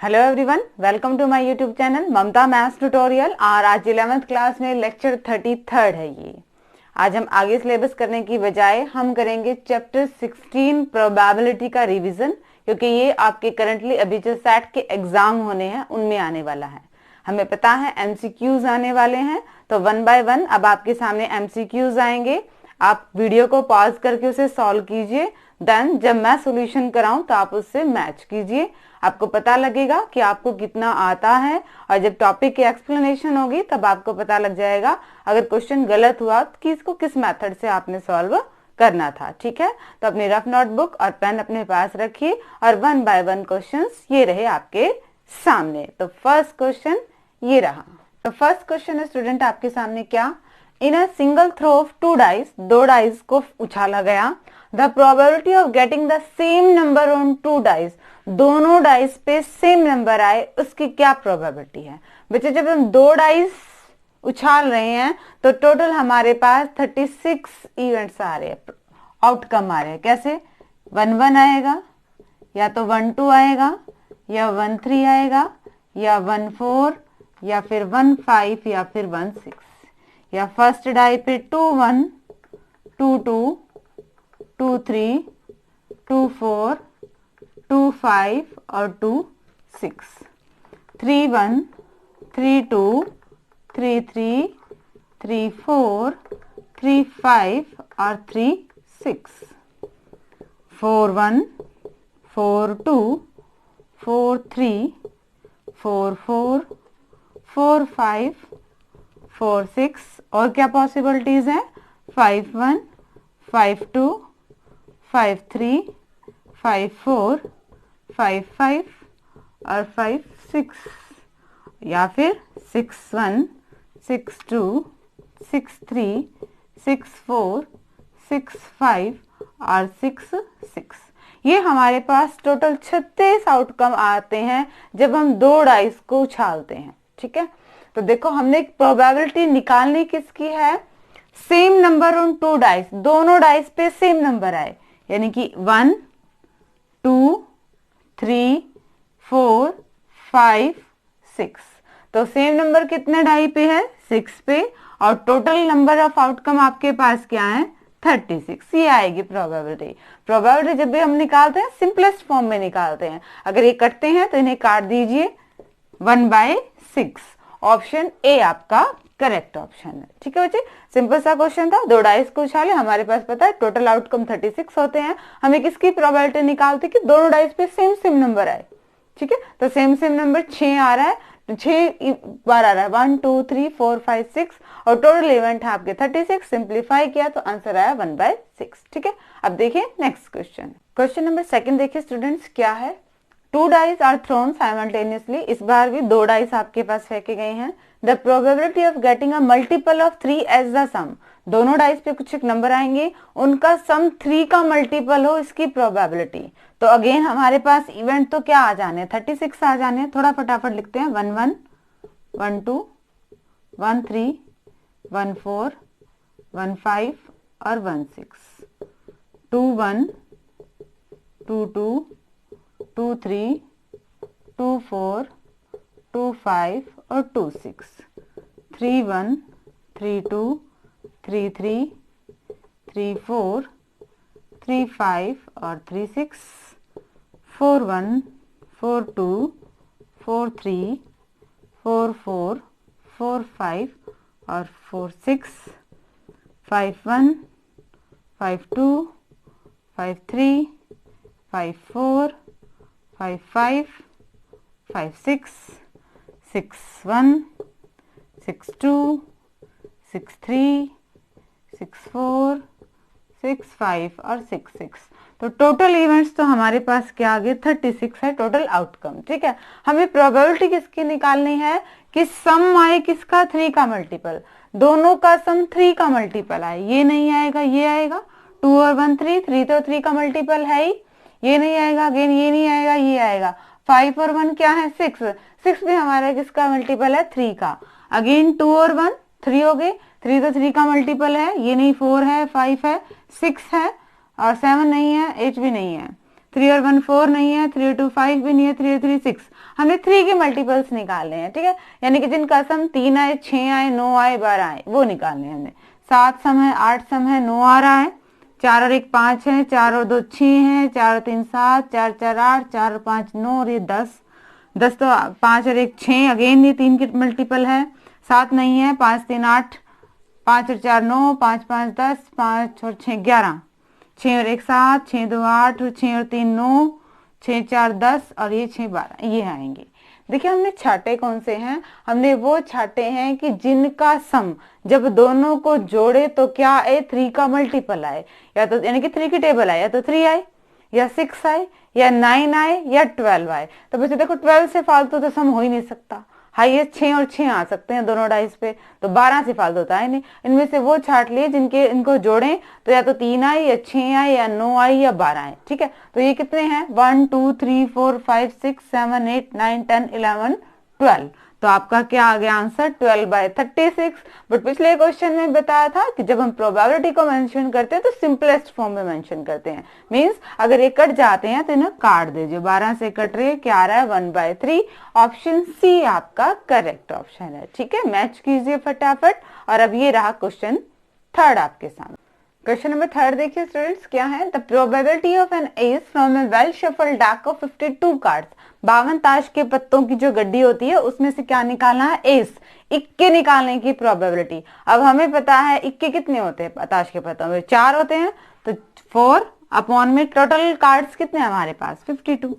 Hello everyone, welcome to my YouTube channel Mamta maths tutorial. और आज 11th class में lecture 33 है ये। आज हम आगे सिलेबस करने की बजाय हम करेंगे चैप्टर 16 प्रोबेबिलिटी का रिवीजन, क्योंकि ये आपके करंटली अभी जो सेट के एग्जाम होने हैं उनमें आने वाला है। हमें पता है एमसीक्यूज आने वाले हैं, तो वन बाय वन अब आपके सामने एमसीक्यूज आएंगे। आप वीडियो को पॉज करके उसे सॉल्व कीजिए, देन जब मैं सॉल्यूशन कराऊं तो आप उससे मैच कीजिए। आपको पता लगेगा कि आपको कितना आता है, और जब टॉपिक की एक्सप्लेनेशन होगी तब आपको पता लग जाएगा अगर क्वेश्चन गलत हुआ तो कि इसको किस मेथड से आपने सॉल्व करना था। ठीक है, तो अपनी रफ नोटबुक और पेन अपने पास रखिए और वन बाय वन क्वेश्चंस ये रहे आपके सामने। तो फर्स्ट क्वेश्चन ये रहा। तो फर्स्ट क्वेश्चन है स्टूडेंट आपके सामने क्या, in a single throw of two dice, दो डाइस को उछाला गया, the probability of getting the same number on two dice, दोनों डाइस पे सेम नंबर आए, उसकी क्या प्रोबेबिलिटी है। बच्चे जब हम दो डाइस उछाल रहे हैं तो टोटल हमारे पास 36 इवेंट्स आ रहे हैं, आउटकम आ रहे हैं। कैसे, 1-1 आएगा, या तो 1-2 आएगा, या 1-3 आएगा, या 1-4, या फिर 1-5, या फिर 1-6। या फर्स्ट डाई पे 2-1, 2-2, 2-3, 2-4, 2-5 और 2-6, 3-1, 3-2, 3-3, 3-4, 3-5 और 3-6, 4-1, 4-2, 4-3, 4-4, 4-5, 4-6 और क्या पॉसिबिलिटीज है, 5-1, 5-2, 5-3, 5-4, 5-5 और 5-6, या फिर 6-1, 6-2, 6-3, 6-4, 6-5 और 6-6। ये हमारे पास टोटल 36 आउटकम आते हैं जब हम दो डाइस को उछालते हैं। ठीक है, तो देखो हमने एक प्रोबेबिलिटी निकालनी किसकी है, same number on two dice, दोनों डाइस पे सेम नंबर आए, यानी कि 1, 2, 3, 4, 5, 6। तो सेम नंबर कितने डाई पे है, 6 पे, और टोटल नंबर ऑफ आउटकम आपके पास क्या है, 36। ये आएगी प्रोबेबिलिटी। प्रोबेबिलिटी जब भी हम निकालते हैं सिंपलेस्ट फॉर्म में निकालते हैं। अगर ये कटते हैं तो इन्हें काट दीजिए, 1/6। ऑप्शन ए आपका करेक्ट ऑप्शन है। ठीक है बच्चे, सिंपल सा क्वेश्चन था, दो डाइस को उछाले, हमारे पास पता है टोटल आउटकम 36 होते हैं। हमें किसकी प्रोबेबिलिटी निकालते कि दोनों डाइस पे सेम सेम नंबर आए। ठीक है, तो सेम सेम नंबर 6 आ रहा है, तो 6 बार आ रहा है, 1, 2, 3, 4, 5, 6 और टोटल इवेंट है आपके 36। सिंप्लीफाई किया तो आंसर आया 1/6। ठीक है, अब देखिए next question. Question number second देखिए स्टूडेंट्स क्या है, two dice are thrown simultaneously, इस बार भी दो डाइस आपके पास फेंके गए हैं। The probability of getting a multiple of 3 as the sum, दोनों डाइस पे कुछ एक नंबर आएंगे, उनका सम 3 का मल्टीपल हो, इसकी प्रोबेबिलिटी। तो अगेन हमारे पास इवेंट तो क्या आ जाने, 36 आ जाने। थोड़ा फटाफट लिखते हैं, 1-1, 1-2, 1-3, 1-4, 1-5 और 1-6, 2-1, 2-2, 2-3, 2-4, 2-5 और 2-6, 3-1, 3-2, 3-3, 3-4, 3-5 और 3-6, 4-1, 4-2, 4-3, 4-4, 4-5 और 4-6, 5-1, 5-2, 5-3, 5-4, 5-5, 5-6, 6-1, 6-2, 6-3, 6-4, 6-5 और 6-6। तो टोटल इवेंट्स तो हमारे पास क्या आ गए, 36 है टोटल आउटकम। ठीक है, हमें प्रोबेबिलिटी किसकी निकालनी है कि सम आए किसका, 3 का मल्टीपल, दोनों का सम 3 का मल्टीपल आए। ये नहीं आएगा, ये आएगा, 2 और 1 3, 3 तो 3 का मल्टीपल है ही, ये नहीं आएगा, अगेन ये नहीं आएगा, ये आएगा। 5 और 1 क्या है, 6, 6 भी हमारा किसका मल्टीपल है, 3 का। अगेन 2 और 1 3 हो गए, 3 तो 3 का मल्टीपल है, ये नहीं, 4 है, 5 है, 6 है और 7 नहीं है, 8 भी नहीं है। 3 और 1 4 नहीं है, 3 और 2 5 भी नहीं है, 3 और 3 6। हमने 3 के मल्टीपल्स निकालने हैं, ठीक है, यानी कि जिनका सम 3 आए, 6 आए, 9 आए, 12 आए, वो निकालने हैं हमने। 7 सम है, 8 सम है, 9 आ रहा है, 4 और 1 5 है, 4 और 2 6 है, 4 और 3 7, 4 4 8, 4 और 5 9 और ये 10। 10 तो 5 और 1 6, अगेन ये 3 के मल्टीपल है। 7 नहीं है, 5 3 8, 5 और 4 9, 5 5 10, 5 और 6 11, 6 और 1 7, 6 2 8 और 6 और 3 9, 6 4 10 और ये 6 12, ये आएंगे। देखिए हमने छाटे कौन से हैं, हमने वो छाटे हैं कि जिनका सम जब दोनों को जोड़े तो क्या आए, 3 का मल्टीपल आए, या तो यानी कि 3 की टेबल आए, या तो 3 आए, या 6 आए, या 9 आए, या 12 आए। तो बच्चे देखो 12 से फालतू तो सम हो ही नहीं सकता, हाईएस्ट 6 और 6 आ सकते हैं दोनों डाइस पे, तो 12 से फालतू होता है नहीं। इनमें से वो छाट लिए जिनके इनको जोड़ें तो या तो 3 आए, या 6 आए, या 9 आए, या 12 आए, ठीक है। तो ये कितने हैं, 1 2 3 4 5 6 7 8 9 10 11 12। तो आपका क्या आ गया आंसर, 12/36। बट पिछले क्वेश्चन में बताया था कि जब हम प्रोबेबिलिटी को मेंशन करते हैं तो सिंपलेस्ट फॉर्म में मेंशन करते हैं, मींस अगर ये कट जाते हैं तो इन्हें काट दीजिए। 12 से कट रहे क्या आ रहा है, 1/3। ऑप्शन सी आपका करेक्ट ऑप्शन है, ठीक है। मैच कीजिए फटाफट। और अब ये रहा क्वेश्चन थर्ड आपके सामने। क्वेश्चन नंबर थर्ड देखिए स्टूडेंट्स, क्या है, the probability of an ace from a well shuffled deck of 52 cards. 52 ताश के पत्तों की जो गड्डी होती है उसमें से क्या निकालना है, एस, इक्के निकालने की प्रोबेबिलिटी। अब हमें पता है इक्के कितने होते हैं ताश के पत्तों में, 4 होते हैं, तो 4 अपॉन में टोटल कार्ड्स कितने हैं हमारे पास, 52,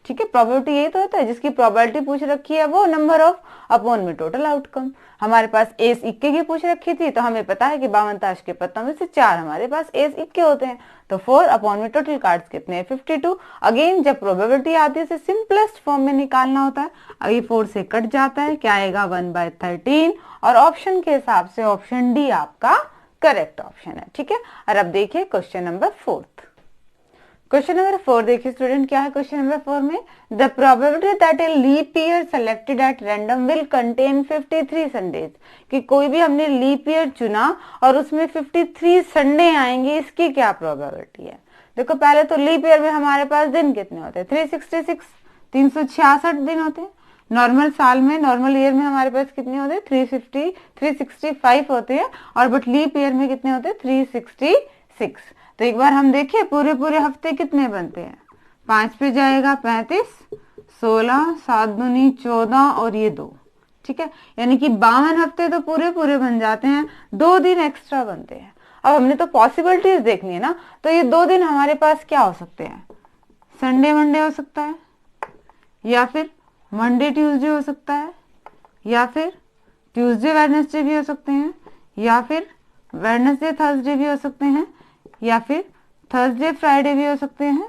ठीक है। प्रोबेबिलिटी यही तो होता है, जिसकी प्रोबेबिलिटी पूछ रखी है वो नंबर ऑफ अपॉन में टोटल आउटकम। हमारे पास एस इक्के की पूछ रखी थी, तो हमें पता है कि 52 ताश के पत्तों में से 4 हमारे पास एस इक्के होते हैं, तो 4 अपॉन में टोटल कार्ड्स कितने हैं, 52। अगेन जब प्रोबेबिलिटी आती है उसे सिंपलेस्ट फॉर्म में निकालना होता है। अभी 4 से कट जाता है, क्या आएगा, 1/13। और ऑप्शन के हिसाब से ऑप्शन डी आपका करेक्ट ऑप्शन है, ठीक है। और अब देखिए क्वेश्चन नंबर 4। क्वेश्चन नंबर 4 देखिए स्टूडेंट, क्या है क्वेश्चन नंबर 4 में, the probability that a leap year selected at random will contain 53 Sundays. कि कोई भी हमने लीप ईयर चुना और उसमें 53 संडे आएंगे, इसकी क्या प्रोबेबिलिटी है। देखो पहले तो लीप ईयर में हमारे पास दिन कितने होते हैं, 366, 366 दिन होते हैं। नॉर्मल साल में, नॉर्मल ईयर में हमारे पास कितने होते हैं, 350, 365 होते हैं, और बट लीप ईयर में कितने होते हैं, 366। तो एक बार हम देखिए पूरे पूरे हफ्ते कितने बनते हैं, 5 पे जाएगा 35, 16, 7 दूनी 14 और ये 2, ठीक है। यानी कि 52 हफ्ते तो पूरे पूरे बन जाते हैं, 2 दिन एक्स्ट्रा बनते हैं। अब हमने तो पॉसिबिलिटीज देखनी है ना, तो ये 2 दिन हमारे पास क्या हो सकते हैं, संडे मंडे हो सकता है, या फिर मंडे ट्यूसडे हो सकता है, या फिर ट्यूसडे वेडनेसडे भी हो सकते हैं, या फिर वेडनेसडे थर्सडे भी हो सकते हैं, या फिर थर्सडे फ्राइडे भी हो सकते हैं,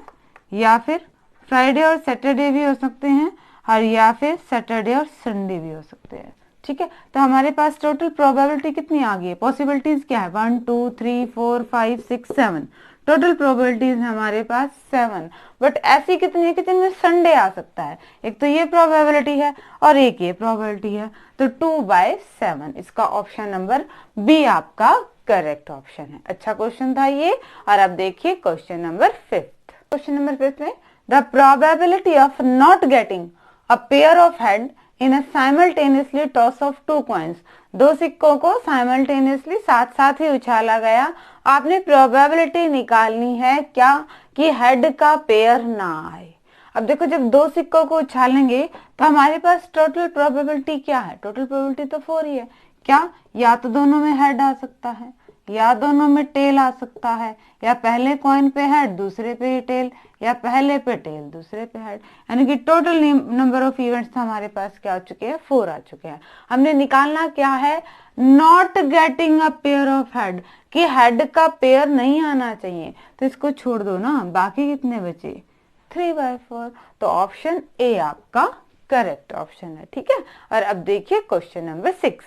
या फिर फ्राइडे और सैटरडे भी हो सकते हैं, और या फिर सैटरडे और संडे भी हो सकते हैं, ठीक है। तो हमारे पास टोटल प्रोबेबिलिटी कितनी आ गई है, पॉसिबिलिटीज क्या है, 1 2 3 4 5 6 7, टोटल प्रोबेबिलिटीज हमारे पास 7। बट ऐसी कितनी है कि जिनमें संडे आ सकता है, एक तो ये प्रोबेबिलिटी है और एक ये प्रोबेबिलिटी है, तो 2/7 इसका ऑप्शन नंबर बी आपका करेक्ट ऑप्शन है। अच्छा क्वेश्चन था ये। और अब देखिए क्वेश्चन नंबर 5। क्वेश्चन नंबर 5 में, the probability of not getting a pair of head in a simultaneously toss of 2 coins. 2 सिक्कों को साइमल्टेनियसली साथ साथ ही उछाला गया, आपने प्रोबेबिलिटी निकालनी है क्या कि हेड का पेयर ना आए। अब देखो जब 2 सिक्कों को उछालेंगे तो हमारे पास टोटल प्रोबेबिलिटी क्या है, टोटल प्रोबेबिलिटी तो 4 ही है। क्या, या तो दोनों में हेड आ सकता है, या दोनों में टेल आ सकता है, या पहले कॉइन पे हेड दूसरे पे टेल, या पहले पे टेल दूसरे पे हेड। यानी कि टोटल नंबर ऑफ इवेंट्स हमारे पास क्या आ चुके हैं, 4 आ चुके हैं। हमने निकालना क्या है, not getting a pair of head, कि हेड का पेयर नहीं आना चाहिए, तो इसको छोड़ दो ना, बाकी कितने बचे, 3/4। तो ऑप्शन ए आपका करेक्ट ऑप्शन है, ठीक है। और अब देखिए क्वेश्चन नंबर 6।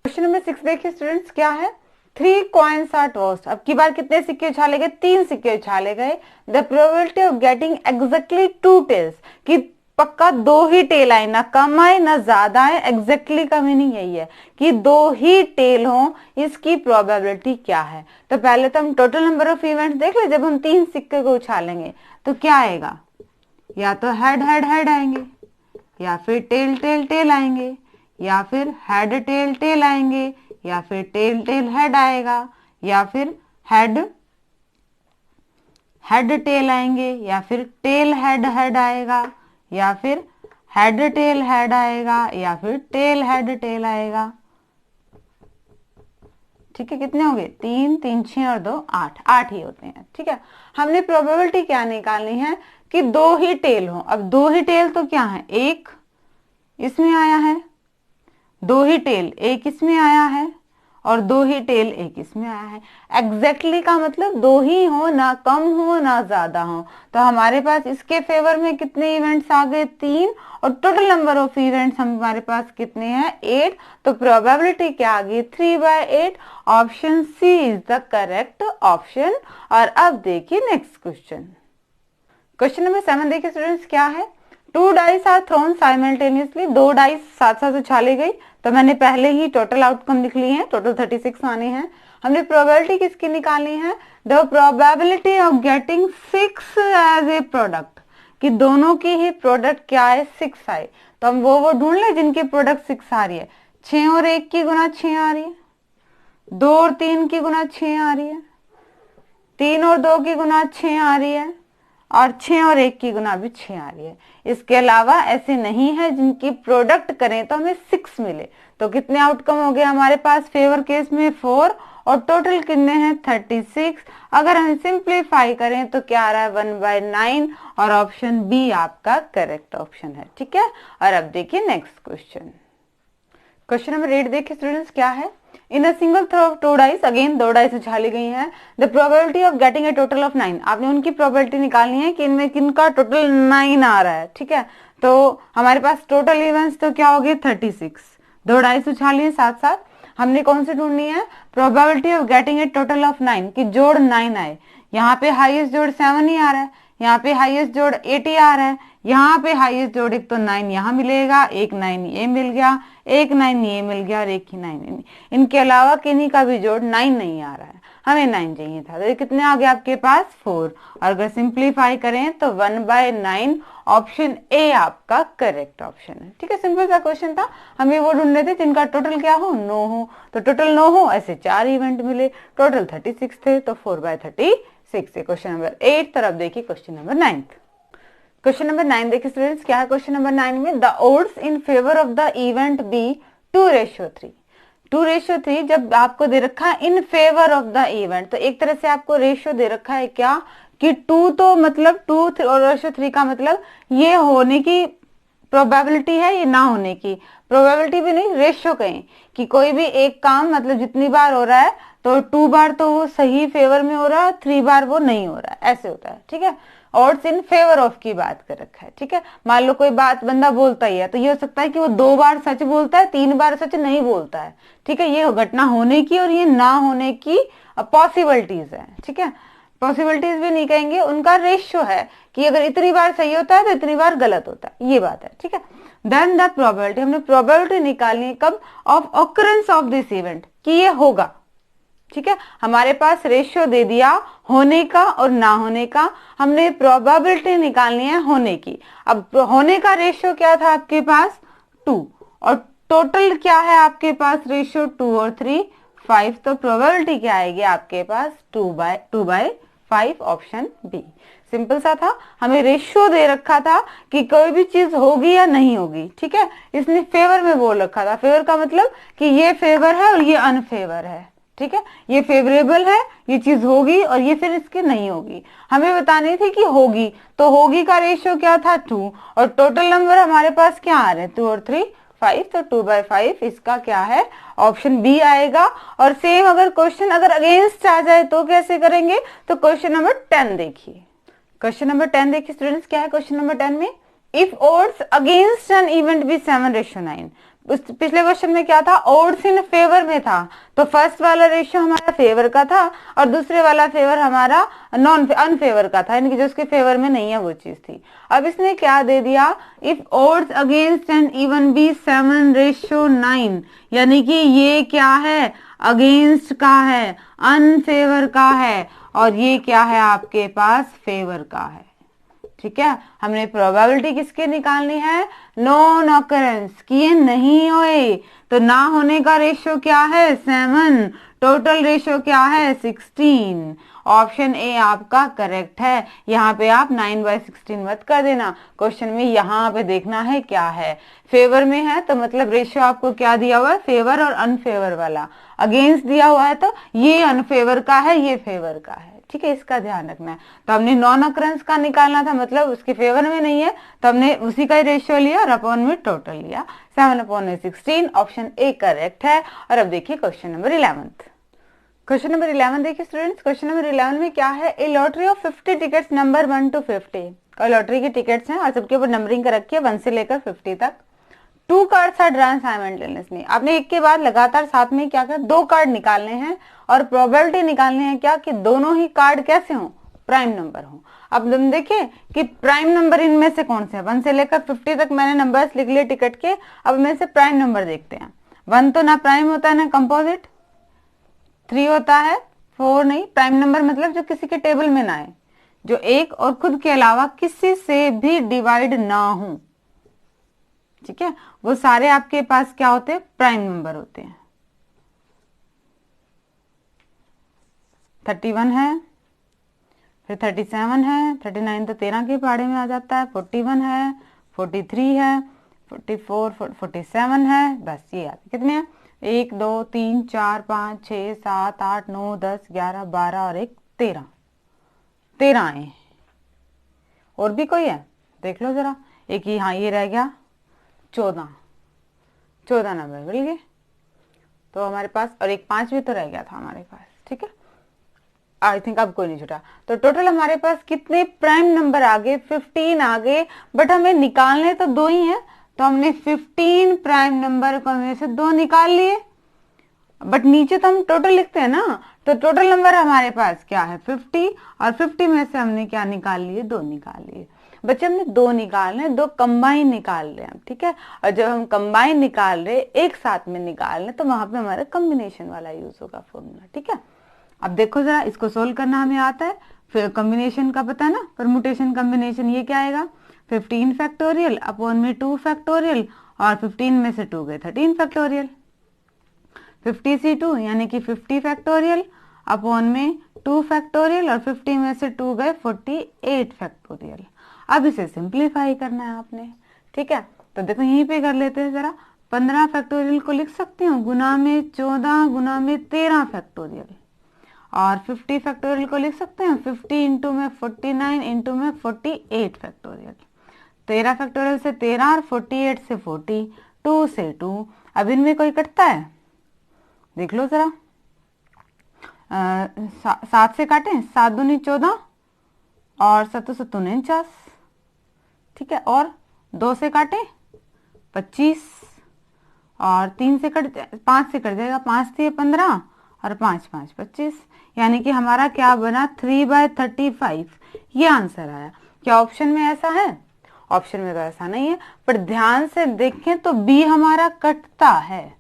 क्वेश्चन नंबर 6 देखिए स्टूडेंट्स, क्या है, 3 कॉइन्स आर टॉस्ड। अब की बार कितने सिक्के उछाले गए, 3 सिक्के उछाले गए। The probability of getting exactly 2 tails, कि पक्का दो ही टेल आए, ना कम आए ना ज्यादा आए। एग्जैक्टली का मीनिंग यही है कि दो ही टेल हो, इसकी प्रोबेबिलिटी क्या है। तो पहले तो हम टोटल नंबर ऑफ इवेंट्स देख ले। जब हम 3 सिक्के को उछालेंगे तो क्या आएगा, या तो हेड हेड हेड आएंगे, या फिर टेल टेल टेल आएंगे, या फिर हेड टेल टेल आएंगे, या फिर टेल टेल हेड आएगा, या फिर हेड हेड टेल आएंगे, या फिर टेल हेड हेड आएगा, या फिर हेड टेल हेड आएगा, या फिर टेल हेड टेल आएगा। ठीक है, कितने हो गए, 3 3 6 और 2 8, 8 ही होते हैं। ठीक है, हमने प्रोबेबिलिटी क्या निकालनी है कि दो ही टेल हो। अब दो ही टेल तो क्या है, एक इसमें आया है, दो ही टेल एक इसमें आया है, और दो ही टेल एक इसमें आया है। एग्जैक्टली का मतलब दो ही हो, ना कम हो ना ज्यादा हो। तो हमारे पास इसके फेवर में कितने इवेंट्स आ गए, 3, और टोटल नंबर ऑफ इवेंट्स हमारे पास कितने हैं, 8। तो प्रोबेबिलिटी क्या आ गई, 3/8। Option C is the correct option. और अब देखिए नेक्स्ट क्वेश्चन। क्वेश्चन नंबर 7 देखिए स्टूडेंट्स क्या है। 2 dice are thrown simultaneously, 2 dice साथ साथ उछाली गई। तो मैंने पहले ही टोटल आउटकम लिख ली है, टोटल 36 आने हैं। हमने प्रोबेबिलिटी किसकी निकालनी है, the probability of getting 6 as a product, कि दोनों की ही प्रोडक्ट क्या है, 6 आए। तो हम वो ढूंढ ले जिनकी प्रोडक्ट 6 आ रही है। 6 और 1 की गुना 6 आ रही है, 2 और 3 की गुना 6 आ रही है, 3 और 2 की गुना 6 आ रही है, और 6 और 1 की गुना भी 6 आ रही है। इसके अलावा ऐसे नहीं है जिनकी प्रोडक्ट करें तो हमें 6 मिले। तो कितने आउटकम हो गए हमारे पास, फेवर केस में 4, और टोटल कितने हैं, 36। अगर हम सिंप्लीफाई करें तो क्या आ रहा है, 1/9, और ऑप्शन बी आपका करेक्ट ऑप्शन है। ठीक है, और अब देखिए नेक्स्ट क्वेश्चन। क्वेश्चन नंबर 8 देखिए स्टूडेंट्स क्या है। In a single throw of 2 dice, again 2 dice उछाली गई हैं, the probability of getting a total of 9। आपने उनकी प्रोबेबिलिटी निकालनी है कि इनमें किनका टोटल 9 आ रहा है। ठीक है, तो हमारे पास टोटल इवेंट्स तो क्या हो गए, 36। 2 डाइस उछाली है साथ साथ। हमने कौन सी ढूंढनी है, probability of getting a total of 9, कि जोड़ 9 आए। यहाँ पे हाईएस्ट जोड़ 7 ही आ रहा है, यहाँ पे हाईएस्ट जोड़ 8 ही आ रहा है, यहाँ पे हाईएस्ट जोड़ एक तो 9 यहाँ मिलेगा, एक 9 ये मिल गया, एक 9 ये मिल गया, और एक ही 9। इनके अलावा किन्हीं का भी जोड़ 9 नहीं आ रहा है, हमें 9 चाहिए था। तो कितने आ गए आपके पास, 4। और अगर सिंप्लीफाई करें तो 1/9, ऑप्शन ए आपका करेक्ट ऑप्शन है। ठीक है, सिंपल सा क्वेश्चन था, हमें वो ढूंढने थे जिनका टोटल क्या हो, 9 हो। तो टोटल 9 हो, ऐसे 4 इवेंट मिले, टोटल 36 थे, तो 4/36 है क्वेश्चन नंबर 8। तरफ देखिए क्वेश्चन नंबर 9। क्वेश्चन नंबर 9 देखिए स्टूडेंट्स क्या है। क्वेश्चन नंबर 9 में the odds in favour of the event be 2/3। 2/3 जब आपको दे रखा है in favour of the event, तो एक तरह से आपको रेशियो दे रखा है क्या, कि 2 तो मतलब 2 और 3 का मतलब ये होने की प्रोबेबिलिटी है, ये ना होने की प्रोबेबिलिटी भी नहीं, रेशियो कहें कि कोई भी एक काम मतलब जितनी बार हो रहा है तो 2 बार तो वो सही फेवर में हो रहा है, 3 बार वो नहीं हो रहा है, ऐसे होता है। ठीक है, ऑड्स इन फेवर ऑफ की बात कर रखा है। ठीक है, मान लो कोई बात बंदा बोलता ही है, तो ये हो सकता है कि वो 2 बार सच बोलता है, 3 बार सच नहीं बोलता है। ठीक है, ये घटना होने की और ये ना होने की पॉसिबिलिटीज है। ठीक है, पॉसिबिलिटीज भी नहीं कहेंगे, उनका रेशियो है कि अगर इतनी बार सही होता है तो इतनी बार गलत होता है, ये बात है। ठीक है, देन द प्रोबेबिलिटी, हमने प्रोबेबिलिटी निकालनी है कब, of occurrence of this event, कि ये होगा। ठीक है, हमारे पास रेशियो दे दिया होने का और ना होने का, हमने प्रोबेबिलिटी निकालनी है होने की। अब होने का रेशियो क्या था आपके पास, 2, और टोटल क्या है आपके पास रेशियो, 2 और 3 5। तो प्रोबेबिलिटी क्या आएगी आपके पास, 2/5, ऑप्शन बी। सिंपल सा था, हमें रेशियो दे रखा था कि कोई भी चीज होगी या नहीं होगी। ठीक है, इसने फेवर में बोल रखा था, फेवर का मतलब कि ये फेवर है और ये अनफेवर है। ठीक है, ये फेवरेबल है, ये चीज होगी, और ये फिर इसके नहीं होगी। हमें बतानी थी कि होगी, तो होगी का रेशियो क्या था, 2, और टोटल नंबर हमारे पास क्या आ रहे हैं, 2 और 3 5। तो 2/5 इसका क्या है, ऑप्शन बी आएगा। और सेम अगर क्वेश्चन अगर अगेंस्ट आ जाए तो कैसे करेंगे, तो क्वेश्चन नंबर 10 देखिए। क्वेश्चन नंबर 10 देखिए स्टूडेंट्स क्या है। क्वेश्चन नंबर 10 में if odds against an event be 7/9, उस पिछले क्वेश्चन में क्या था, ओड्स इन फेवर में था, तो फर्स्ट वाला रेशियो हमारा फेवर का था और दूसरे वाला फेवर हमारा नॉन अनफेवर का था, यानी कि जो उसके फेवर में नहीं है वो चीज थी। अब इसने क्या दे दिया, if odds against N even be 7:9, यानी कि ये क्या है, अगेंस्ट का है, अनफेवर का है, और ये क्या है आपके पास, फेवर का है। ठीक है, हमने प्रोबेबिलिटी किसके निकालनी है, नॉन ऑकरेंस की, ये नहीं होए, तो ना होने का रेशियो क्या है 7, टोटल रेशियो क्या है 16। ऑप्शन ए आपका करेक्ट है। यहाँ पे आप 9/16 मत कर देना, क्वेश्चन में यहाँ पे देखना है क्या है, फेवर में है तो मतलब रेशियो आपको क्या दिया हुआ है, फेवर और अनफेवर वाला। अगेंस्ट दिया हुआ है तो ये अनफेवर का है, ये फेवर का है। ठीक है, इसका ध्यान रखना है। तो हमने नॉन अकरेंस का निकालना था, मतलब उसके फेवर में नहीं है, तो हमने उसी का ही रेशियो लिया और अपॉन में टोटल लिया, 7/16। ऑप्शन ए करेक्ट है। और अब देखिए क्वेश्चन नंबर 11। क्वेश्चन नंबर 11 देखिए स्टूडेंट्स, क्वेश्चन नंबर 11 में क्या है, a lottery of 50 tickets number 1 to 50, और लॉटरी की टिकट्स हैं और सबके ऊपर नंबरिंग कर रखी है 1 से लेकर 50 तक। 2 कार्ड्स आर ड्रॉन साइमल्टेनियसली, आपने एक के बाद लगातार साथ में क्या कर 2 कार्ड निकालने हैं और प्रोबेबिलिटी निकालनी है क्या, कि दोनों ही कार्ड कैसे हों, प्राइम नंबर हो। अब तुम देखिए कि प्राइम नंबर इनमें से कौन से है, 1 से लेकर 50 तक मैंने नंबर्स लिख लिए टिकट के। अब इनमें से प्राइम नंबर देखते हैं। 1 तो ना प्राइम होता है ना कंपोजिट, 3 होता है, 4 नहीं। प्राइम नंबर मतलब जो किसी के टेबल में ना आए, जो एक और खुद के अलावा किसी से भी डिवाइड ना हो। ठीक है, वो सारे आपके पास क्या होते हैं, प्राइम नंबर होते हैं। 31 है, फिर 37 है, 39 तो 13 के पहाड़े में आ जाता है, 41 है, 43 है, 44, 47 है, बस ये आते कितने हैं, 1 2 3 4 5 6 7 8 9 10 11 12 और 1 13 आए। और भी कोई है, देख लो जरा, एक ही, हाँ ये रह गया 14 नंबर मिल गए तो हमारे पास, और एक 5 भी तो रह गया था हमारे पास। ठीक है, आई थिंक अब कोई नहीं छूटा, तो टोटल हमारे पास कितने प्राइम नंबर आ गए, 15 आ गए। बट हमें निकालने तो 2 ही हैं, तो हमने 15 प्राइम नंबर को में से 2 निकाल लिए। बट नीचे तो हम टोटल लिखते हैं ना, तो टोटल नंबर हमारे पास क्या है 50, और 50 में से हमने क्या निकाल लिए, 2 निकाल लिए। बच्चे हमने 2 निकालने, 2 कंबाइन निकाल रहे हैं। ठीक है, और जब हम कंबाइन निकाल रहे एक साथ में निकाल रहे तो वहां पे हमारा कॉम्बिनेशन वाला यूज होगा फॉर्मूला। ठीक है, अब देखो जरा, इसको सोल्व करना हमें आता है, फिर कॉम्बिनेशन का पता है ना, परमुटेशन कॉम्बिनेशन, ये क्या आएगा 15 फैक्टोरियल अपॉन में 2 फैक्टोरियल, और 15 में से 2 गए 13 फैक्टोरियल, 50C2 यानी कि 50 फैक्टोरियल अपॉन में 2 फैक्टोरियल, और 50 में से 2 गए 48 फैक्टोरियल। अब इसे सिंप्लीफाई करना है आपने। ठीक है, तो देखो यहीं पे कर लेते हैं जरा, 15 फैक्टोरियल को लिख सकती हूँ गुना में 14 गुना में 13 फैक्टोरियल, और 50 फैक्टोरियल को लिख सकते हैं 50 इंटू में 49 इंटू में 48 फैक्टोरियल। 13 फैक्टोरियल से 13 और 48 से 40, 2 से 2। अब इनमें कोई कटता है, देख लो जरा, 7 से काटें, 7 दूनी 14 और 7 7 49। ठीक है, और 2 से काटें 25, और 3 से कट 5 से कट जाएगा, 5 से 15 और 5 5 25, यानी कि हमारा क्या बना 3/35। ये आंसर आया। क्या ऑप्शन में ऐसा है, ऑप्शन में तो ऐसा नहीं है, पर ध्यान से देखें तो बी हमारा कटता है।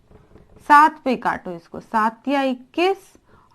7 पे काटो इसको, 7 या 21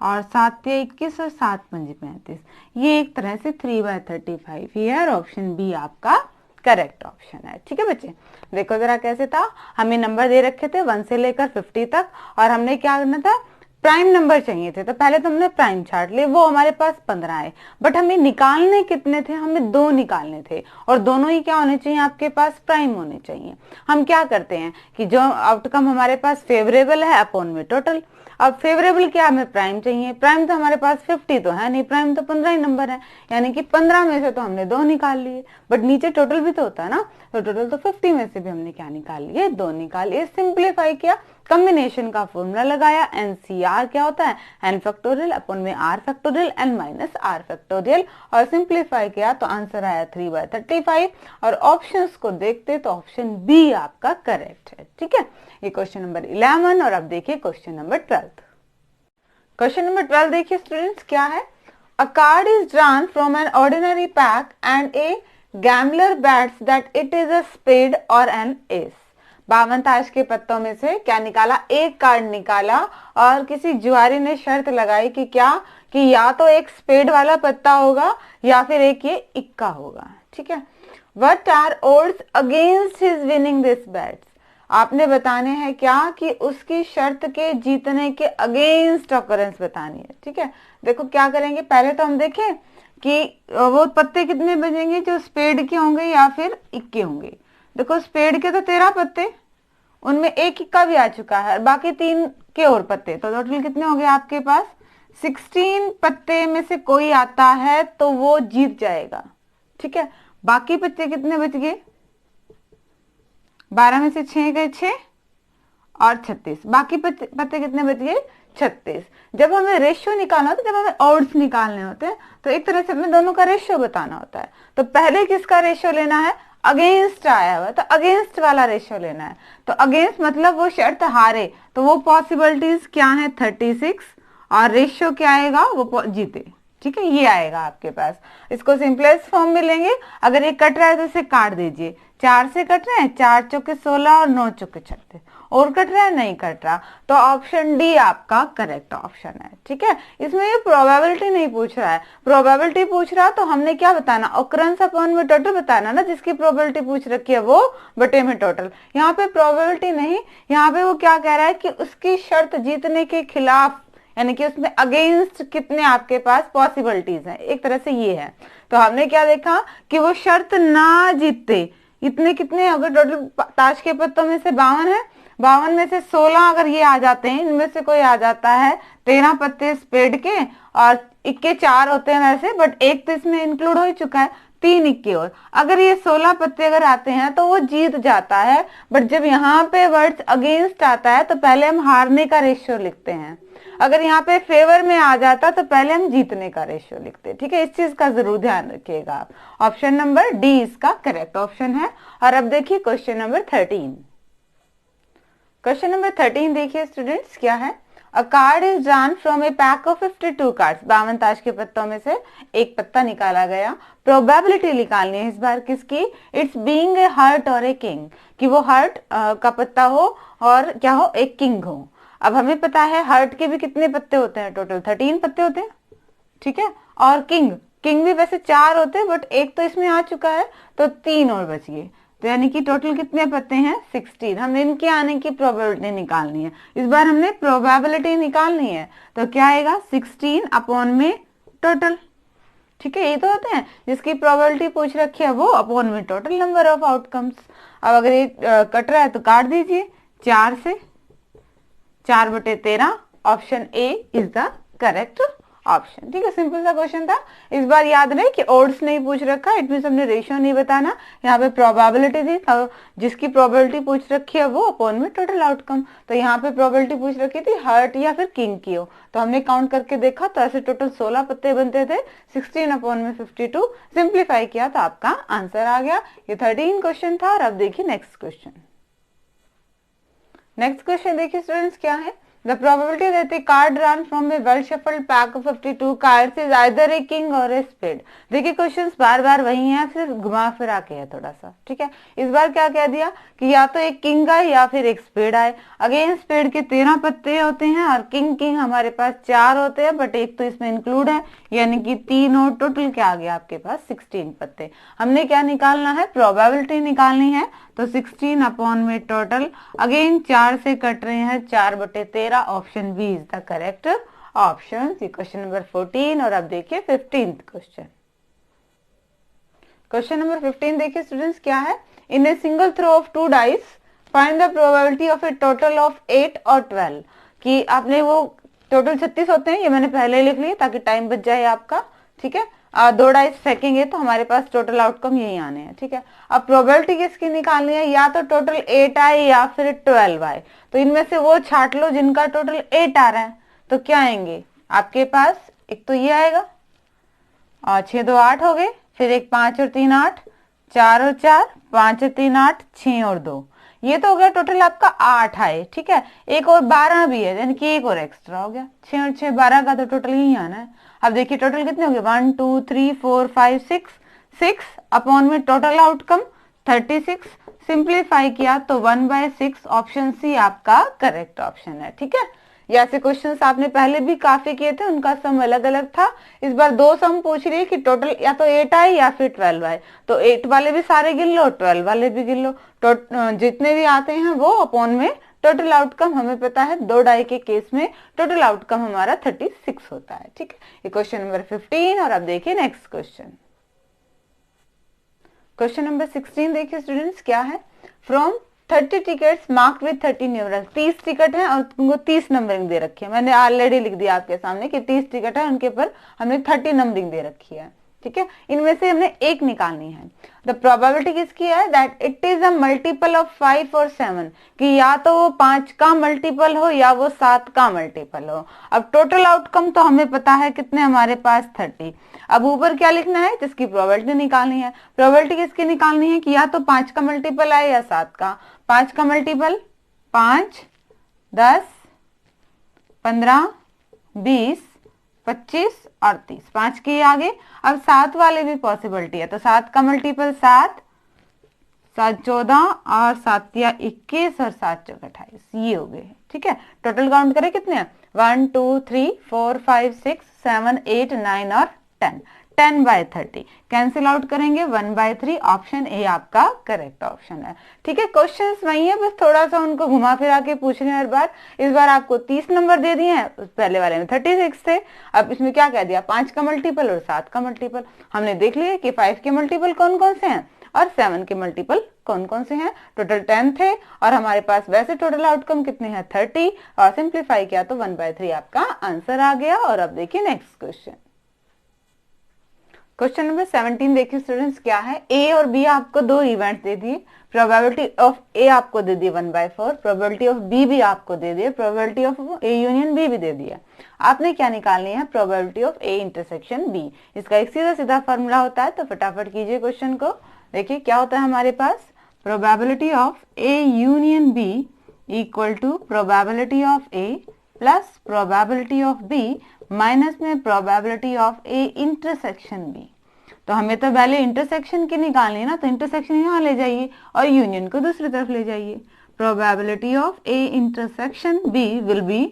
और 7 या 21 और 7 पंजे 35, ये एक तरह से 3/35 ही है, और ऑप्शन बी आपका करेक्ट ऑप्शन है। ठीक है बच्चे, देखो जरा कैसे था, हमें नंबर दे रखे थे 1 से लेकर 50 तक, और हमने क्या करना था, प्राइम नंबर चाहिए थे, तो पहले तो हमने प्राइम छाट लिए, वो हमारे पास 15 आए। बट हमें निकालने कितने थे, हमें 2 निकालने थे, और दोनों ही क्या होने चाहिए आपके पास, प्राइम होने चाहिए। हम क्या करते हैं कि जो आउटकम हमारे पास फेवरेबल है अपॉन में टोटल। अब फेवरेबल क्या, हमें प्राइम चाहिए, प्राइम तो हमारे पास 50 तो है नहीं, प्राइम तो 15 ही नंबर है, यानी कि 15 में से तो हमने 2 निकाल लिए। बट नीचे टोटल भी तो होता है ना, तो टोटल तो 50 में से भी हमने क्या निकाल लिए, 2 निकाल लिए। सिंप्लीफाई किया, कॉम्बिनेशन का फॉर्मूला लगाया, NCR क्या होता है, n फैक्टोरियल अपॉन में r factorial n minus r factorial, और सिंप्लीफाई किया तो आंसर आया 3/35। और ऑप्शंस को देखते तो ऑप्शन बी आपका करेक्ट है। ठीक है, ये क्वेश्चन नंबर 11। और अब देखिए क्वेश्चन नंबर 12। क्वेश्चन नंबर 12 देखिए स्टूडेंट्स क्या है, a card is drawn from an ordinary pack and a gambler bets that it is a spade और एन एस। 52 ताश के पत्तों में से क्या निकाला, एक कार्ड निकाला, और किसी जुआरी ने शर्त लगाई कि क्या, कि या तो एक स्पेड वाला पत्ता होगा या फिर एक ये इक्का होगा। ठीक है, what are odds against his winning this bets. आपने बताने हैं क्या, कि उसकी शर्त के जीतने के अगेंस्ट ऑकरेंस बतानी है। ठीक है, देखो क्या करेंगे, पहले तो हम देखें कि वो पत्ते कितने बचेंगे, जो स्पेड के होंगे या फिर इक्के होंगे। देखो स्पेड के तो 13 पत्ते, उनमें एक इक्का भी आ चुका है, बाकी 3 के और पत्ते, तो टोटल कितने हो गए आपके पास 16 पत्ते में से कोई आता है तो वो जीत जाएगा। ठीक है, बाकी पत्ते कितने बच गए, 12 में से 6 गए 6 और 36, बाकी पत्ते कितने बच गए 36। जब हमें रेशियो निकालना होता है, जब हमें ऑड्स निकालने होते हैं, तो एक तरह से हमें दोनों का रेशियो बताना होता है। तो पहले किसका रेशियो लेना है, अगेंस्ट आया हुआ तो अगेंस्ट वाला रेशियो लेना है। तो अगेंस्ट मतलब वो शर्त हारे, तो वो पॉसिबिलिटीज क्या है 36, और रेशियो क्या आएगा, वो जीते। ठीक है, ये आएगा आपके पास। इसको सिंपलेस्ट फॉर्म में लेंगे, अगर ये कट रहा है तो इसे काट दीजिए, 4 से कट रहे हैं, 4 चौके 16 और 9 चौके 36, और कट रहा है नहीं कट रहा, तो ऑप्शन डी आपका करेक्ट ऑप्शन है। ठीक है, इसमें ये प्रोबेबिलिटी नहीं पूछ रहा है, प्रोबेबिलिटी पूछ रहा तो हमने क्या बताना, ऑकरेंस अपॉन में टोटल बताना ना, जिसकी प्रोबेबिलिटी पूछ रखी है वो बटे में टोटल। यहाँ पे प्रोबेबिलिटी नहीं, यहाँ पे वो क्या कह रहा है कि उसकी शर्त जीतने के खिलाफ, यानी कि उसमें अगेंस्ट कितने आपके पास पॉसिबिलिटीज हैं, एक तरह से ये है। तो हमने क्या देखा कि वो शर्त ना जीते, इतने कितने, अगर टोटल ताश के पत्तों में से 52 है, 52 में से 16 अगर ये आ जाते हैं, इनमें से कोई आ जाता है, 13 पत्ते स्पेड के और इक्के 4 होते हैं वैसे, बट एक तो इसमें इंक्लूड हो चुका है, 3 इक्के और, अगर ये 16 पत्ते अगर आते हैं तो वो जीत जाता है। बट जब यहाँ पे वर्ड्स अगेंस्ट आता है तो पहले हम हारने का रेशियो लिखते हैं, अगर यहाँ पे फेवर में आ जाता तो पहले हम जीतने का रेशियो लिखते। ठीक है, इस चीज का जरूर ध्यान रखिएगा आप। ऑप्शन नंबर डी इसका करेक्ट ऑप्शन है। और अब देखिए क्वेश्चन नंबर 13। क्वेश्चन नंबर 13 देखिए स्टूडेंट्स क्या है, a card is drawn from A pack of 52 cards. 52 ताश के पत्तों में से एक पत्ता निकाला गया, प्रोबेबिलिटी निकालनी है इस बार किसकी, इट्स बीइंग ए हार्ट और ए किंग, कि वो हार्ट का पत्ता हो और क्या हो, एक किंग हो। अब हमें पता है हार्ट के भी कितने पत्ते होते हैं, टोटल 13 पत्ते होते हैं। ठीक है, और किंग भी वैसे 4 होते हैं, बट एक तो इसमें आ चुका है तो 3 और बच गए, तो यानी कि टोटल कितने पत्ते हैं 16। हमने इनके आने की प्रोबेबिलिटी निकालनी है, इस बार हमने प्रोबेबिलिटी निकालनी है, तो क्या आएगा 16 अपॉन में टोटल। ठीक है, ये तो होते हैं जिसकी प्रोबेबिलिटी पूछ रखी है वो अपॉन में टोटल नंबर ऑफ आउटकम्स। अब अगर ये कट रहा है तो काट दीजिए, 4 से 4/13, option A is the correct option. ठीक है, सिंपल सा क्वेश्चन था। इस बार याद रहे कि ओड्स नहीं पूछ रखा, इट मीन हमने रेशियो नहीं बताना, यहाँ पे प्रोबेबिलिटी थी, तो जिसकी प्रोबेबिलिटी पूछ रखी है वो अपॉन में टोटल आउटकम। तो यहाँ पे प्रोबेबिलिटी पूछ रखी थी हार्ट या फिर किंग की हो, तो हमने काउंट करके देखा तो ऐसे टोटल 16 पत्ते बनते थे, 16 अपॉन में 52, सिंप्लीफाई किया तो आपका आंसर आ गया। ये 13 क्वेश्चन था। और अब देखिए नेक्स्ट क्वेश्चन। नेक्स्ट क्वेश्चन देखिए स्टूडेंट्स क्या है, the probability that a card drawn from a well shuffled pack of 52 cards is either a king or a spade। देखिए क्वेश्चंस बार बार वही हैं, सिर्फ घुमा फिरा के है थोड़ा सा। ठीक है, इस बार क्या कह दिया कि या तो एक किंग आए या फिर एक स्पेड आए। अगेन स्पेड के 13 पत्ते होते हैं और किंग हमारे पास 4 होते हैं, बट एक तो इसमें इंक्लूड है, यानी कि 3 और टोटल क्या आ गया आपके पास 16 पत्ते। हमने क्या निकालना है, प्रोबेबिलिटी निकालनी है, तो 16 अपॉन में टोटल, अगेन 4 से कट रहे हैं, 4/13, option B is the correct option. Question number 14। और अब देखिए 15th क्वेश्चन। क्वेश्चन नंबर 15 देखिए स्टूडेंट्स क्या है, in a single throw of 2 dice find the probability of a total of 8 और 12। कि आपने वो टोटल 36 होते हैं, ये मैंने पहले लिख लिया ताकि टाइम बच जाए आपका। ठीक है, दो डाइस फेंकेंगे तो हमारे पास टोटल आउटकम यही आने हैं, ठीक है। अब प्रोबेबिलिटी किसकी निकालनी है, या तो टोटल 8 आए या फिर 12 आए, तो इनमें से वो छाट लो जिनका टोटल 8 आ रहा है। तो क्या आएंगे आपके पास, एक तो ये आएगा और 6 2 8 हो गए, फिर एक 5 और 3 8, 4 और 4, 5 और 3 8, 6 और 2, ये तो हो गया टोटल आपका 8 आए, ठीक है। एक और 12 भी है, यानी कि एक और एक्स्ट्रा हो गया, 6 और 6 12 का तो टोटल यही आना है। अब देखिए टोटल कितने हो गए, 1 2 3 4 5 6 अपॉन में टोटल आउटकम 36। सिंप्लीफाई किया तो 1/6 ऑप्शन सी आपका करेक्ट ऑप्शन है, ठीक है। या ऐसे क्वेश्चंस आपने पहले भी काफी किए थे, उनका सम अलग अलग था। इस बार दो सम पूछ रही है कि टोटल या तो 8 आए या फिर 12 आए, तो 8 वाले भी सारे गिन लो, 12 वाले भी गिन लो, जितने भी आते हैं वो अपॉन में टोटल आउटकम। हमें पता है दो डाई के केस में टोटल आउटकम हमारा 36 होता है, ठीक है। ये क्वेश्चन नंबर 15। और अब देखिए नेक्स्ट क्वेश्चन, क्वेश्चन नंबर 16 देखिए स्टूडेंट्स क्या है। From 30 tickets marked with 30 numerals, 30 ticket है और उनको 30 नंबरिंग दे रखी है। मैंने ऑलरेडी लिख दिया आपके सामने कि 30 टिकट है, उनके ऊपर हमने 30 नंबरिंग दे रखी है, ठीक है। इनमें से हमने एक निकालनी है। द प्रोबेबिलिटी किसकी है, that it is a multiple of 5 और 7, कि या तो वो 5 का मल्टीपल हो या वो 7 का मल्टीपल हो। अब टोटल आउटकम तो हमें पता है कितने हमारे पास 30। अब ऊपर क्या लिखना है, जिसकी प्रोबेबिलिटी निकालनी है। प्रोबेबिलिटी किसकी निकालनी है कि या तो 5 का मल्टीपल आए या 7 का। 5 का मल्टीपल 5 10 15 20 25 और 30, 5 के आगे। अब 7 वाले भी पॉसिबिलिटी है, तो 7 का मल्टीपल 7 7 14 और 7 या 21 और 7 चौक 28, ये हो गए, ठीक है। टोटल काउंट करें कितने हैं, 1 2 3 4 5 6 7 8 9 और 10, 10/30 कैंसिल आउट करेंगे 1/3, ऑप्शन ए आपका करेक्ट ऑप्शन है, ठीक है। क्वेश्चंस वही है, बस थोड़ा सा उनको घुमा फिरा के पूछ रहे हैं हर बार। इस बार आपको 30 नंबर दे दिए हैं, पहले वाले में 36 थे। अब इसमें क्या कह दिया, 5 का मल्टीपल और 7 का मल्टीपल। हमने देख लिया कि 5 के मल्टीपल कौन कौन से हैं और 7 के मल्टीपल कौन कौन से हैं। टोटल 10 थे और हमारे पास वैसे टोटल आउटकम कितने हैं 30, और सिंप्लीफाई किया तो 1/3 आपका आंसर आ गया। और अब देखिए नेक्स्ट क्वेश्चन, क्वेश्चन नंबर 17 देखिए स्टूडेंट्स क्या है। ए और बी आपको दो इवेंट दे दिए, प्रोबेबिलिटी ऑफ ए आपको दे दी 1/4, प्रोबेबिलिटी ऑफ बी भी आपको दे दिए, probability of A union B भी दे दिया। आपने क्या निकालनी है, probability of A intersection B. इसका एक सीधा सीधा फॉर्मूला होता है, तो फटाफट कीजिए क्वेश्चन को। देखिए क्या होता है हमारे पास, probability of A union B equal to probability of A plus probability of B minus में probability of A intersection B. तो हमें तो पहले इंटरसेक्शन की निकालनी है ना, तो इंटरसेक्शन यहाँ ले जाइए और यूनियन को दूसरी तरफ ले जाइए। Probability of A intersection B will be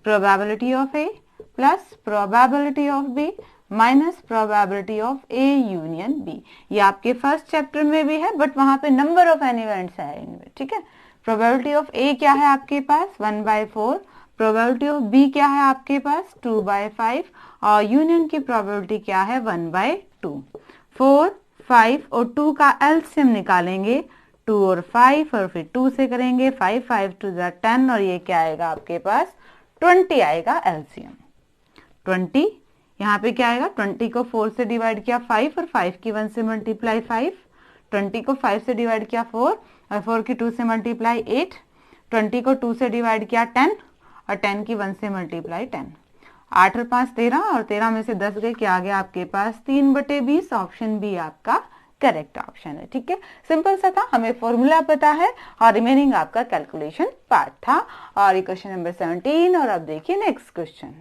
probability of A plus probability of B minus probability of A union B. ये आपके फर्स्ट चैप्टर में भी है, बट वहां पे नंबर ऑफ एन इवेंट्स है इनमें, ठीक है। प्रोबेबिलिटी ऑफ ए क्या है आपके पास 1/4, प्रोबेबिलिटी ऑफ बी क्या है आपके पास 2/5 और यूनियन की प्रोबेबिलिटी क्या है 1/2। 4 5 और 2 का एलसीएम निकालेंगे, 2 और 5 और फिर 2 से करेंगे 5 5 2 10 और ये क्या आएगा आपके पास 20 आएगा एलसीएम 20। यहाँ पे क्या आएगा 20 को 4 से डिवाइड किया 5 और 5 की 1 से मल्टीप्लाई 5, 20 को 5 से डिवाइड किया 4 और 4 की 2 से मल्टीप्लाई 8, 20 को 2 से डिवाइड किया 10 और 10 की 1 से मल्टीप्लाई 10, 8 और 5 13 और 13 में से 10 गए, क्या आ गया आपके पास 3/20, ऑप्शन बी आपका करेक्ट ऑप्शन है, ठीक है। सिंपल सा था, हमें फॉर्मूला पता है और रिमेनिंग आपका कैलकुलेशन पार्ट था। और ये क्वेश्चन नंबर 17। और अब देखिए नेक्स्ट क्वेश्चन,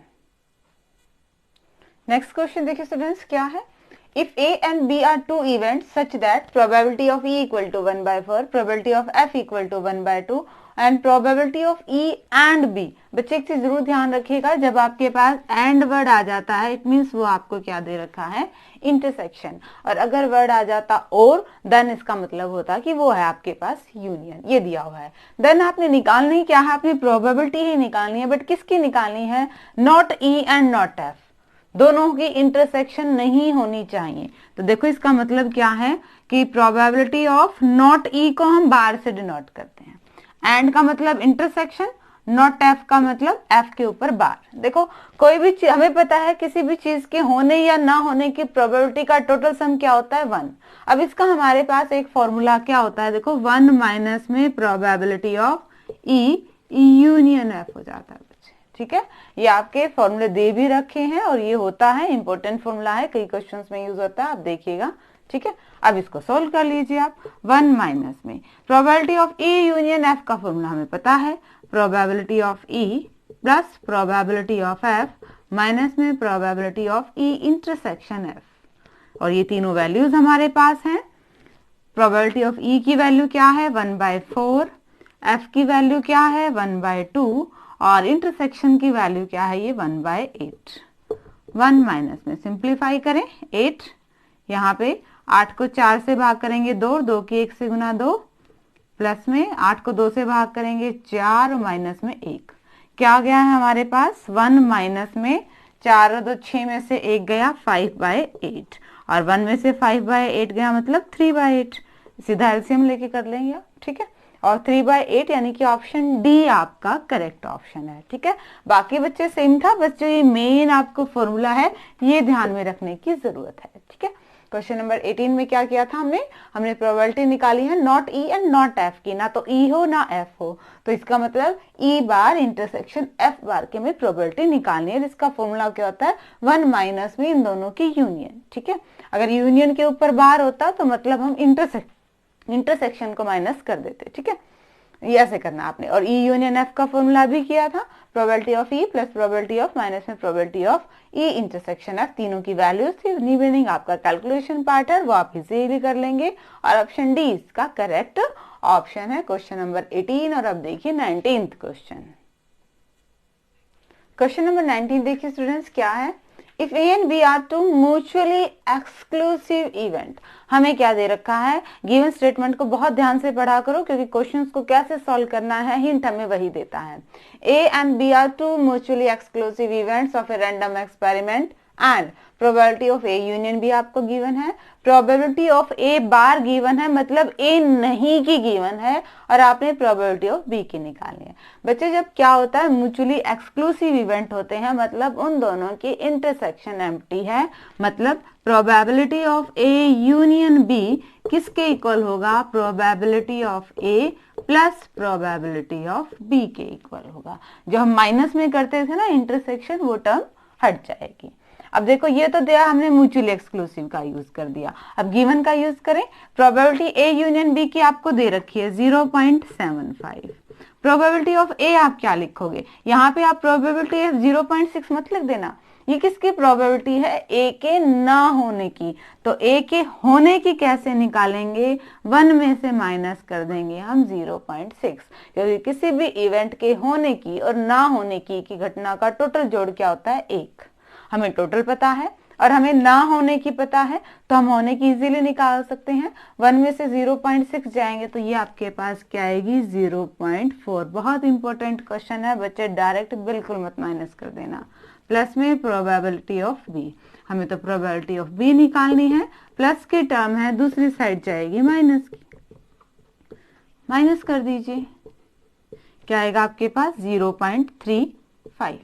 नेक्स्ट क्वेश्चन देखिए स्टूडेंट्स क्या है। If A and B are two events such that probability of E equal to 1/4, probability of F equal to 1/2 and probability of E and B। बच्चे एक चीज जरूर ध्यान रखिएगा, जब आपके पास एंड वर्ड आ जाता है इट मीन्स वो आपको क्या दे रखा है इंटरसेक्शन, और अगर वर्ड आ जाता और देन इसका मतलब होता कि वो है आपके पास यूनियन, ये दिया हुआ है। देन आपने निकालनी क्या है, आपने प्रोबेबिलिटी ही निकालनी है, बट किसकी निकालनी है, not E and not F, दोनों की इंटरसेक्शन नहीं होनी चाहिए। तो देखो इसका मतलब क्या है कि प्रोबेबिलिटी ऑफ नॉट ई को हम बार से डिनोट करते हैं, एंड का मतलब इंटरसेक्शन, नॉट एफ का मतलब एफ के ऊपर बार। देखो कोई भी चीज हमें पता है, किसी भी चीज के होने या ना होने की प्रोबेबिलिटी का टोटल सम क्या होता है 1। अब इसका हमारे पास एक फॉर्मूला क्या होता है, देखो 1 माइनस में probability of E union F हो जाता है बच्चे। ठीक है, ये आपके फॉर्मूले दे भी रखे हैं और ये होता है इंपॉर्टेंट फॉर्मूला है, कई क्वेश्चंस में यूज होता है, आप देखिएगा। ठीक है, अब इसको सोल्व कर लीजिए आप। 1 माइनस में probability of E union F का फॉर्मूला हमें पता है, probability of E plus probability of F minus में probability of E intersection F, और ये तीनों वैल्यूज हमारे पास हैं। प्रोबेबिलिटी ऑफ ई की वैल्यू क्या है 1/4, एफ की वैल्यू क्या है 1/2 और इंटरसेक्शन की वैल्यू क्या है ये 1/8। 1 माइनस में सिंप्लीफाई करें 8, यहाँ पे 8 को 4 से भाग करेंगे 2, 2 की 1 से गुना 2, प्लस में 8 को 2 से भाग करेंगे 4 माइनस में 1, क्या गया है हमारे पास 1 माइनस में 4 और 2 6 में से 1 गया 5/8 और 1 में से 5/8 गया मतलब 3/8, सीधा एलसीएम लेके कर लेंगे आप। ठीक है, और 3/8 यानी कि ऑप्शन डी आपका करेक्ट ऑप्शन है। ठीक है, बाकी बच्चे सेम था, बस जो ये मेन आपको फॉर्मूला है ये ध्यान में रखने की जरूरत है। ठीक है, क्वेश्चन नंबर 18 में क्या किया था हमने प्रोबेबिलिटी निकाली है not E and not F की, ना तो ई हो ना एफ हो, तो इसका मतलब ई बार इंटरसेक्शन एफ बार के में प्रोबेबिलिटी निकालनी है, जिसका फॉर्मूला क्या होता है 1 माइनस में इन दोनों की यूनियन। ठीक है, अगर यूनियन के ऊपर बार होता तो मतलब हम इंटरसेक्शन को माइनस कर देते। ठीक है, ये ऐसे करना आपने। और ई यूनियन एफ का फॉर्मूला भी किया था, probability of E plus probability of minus में probability of E intersection F, तीनों की वैल्यूज थी। रिमेनिंग आपका कैलकुलेशन पार्ट है वो आप इजीली कर लेंगे और ऑप्शन डी इसका करेक्ट ऑप्शन है क्वेश्चन नंबर 18। और अब देखिए 19th क्वेश्चन। क्वेश्चन नंबर 19 देखिए स्टूडेंट्स क्या है, if A and B are two mutually exclusive event. हमें क्या दे रखा है, गिवन स्टेटमेंट को बहुत ध्यान से पढ़ा करो क्योंकि क्वेश्चंस को कैसे सॉल्व करना है हिंट हमें वही देता है। A and B are two mutually exclusive events of a random experiment and probability of A union B आपको गिवन है, probability of A bar given है, मतलब ए नहीं की गिवन है और आपने प्रोबेबिलिटी ऑफ बी की निकालनी है। बच्चे जब क्या होता है म्यूचुअली एक्सक्लूसिव इवेंट होते हैं मतलब उन दोनों की इंटरसेक्शन एम्प्टी है, मतलब probability of A union B किसके इक्वल होगा, probability of A plus probability of B के इक्वल होगा। जो हम माइनस में करते थे ना इंटरसेक्शन, वो टर्म हट जाएगी। अब देखो ये तो दिया हमने म्यूचुअली एक्सक्लूसिव का यूज कर दिया, अब गिवन का यूज करें। प्रोबेबिलिटी ए यूनियन बी की आपको दे रखी है 0.75। प्रोबेबिलिटी ऑफ ए आप क्या लिखोगे, यहाँ पे आप प्रोबेबिलिटी 0.6 मत लिख देना, ये किसकी प्रोबेबिलिटी है, ए के ना होने की। तो ए के होने की कैसे निकालेंगे, 1 में से माइनस कर देंगे हम 0.6, क्योंकि किसी भी इवेंट के होने की और ना होने की घटना का टोटल जोड़ क्या होता है 1। हमें टोटल पता है और हमें ना होने की पता है, तो हम होने की इजीली निकाल सकते हैं। 1 में से 0.6 जाएंगे तो ये आपके पास क्या आएगी 0.4। बहुत इंपॉर्टेंट क्वेश्चन है बच्चे, डायरेक्ट बिल्कुल मत माइनस कर देना। प्लस में प्रोबेबिलिटी ऑफ बी, हमें तो प्रोबेबिलिटी ऑफ बी निकालनी है, प्लस की टर्म है दूसरी साइड जाएगी माइनस की, माइनस कर दीजिए, क्या आएगा आपके पास 0.35।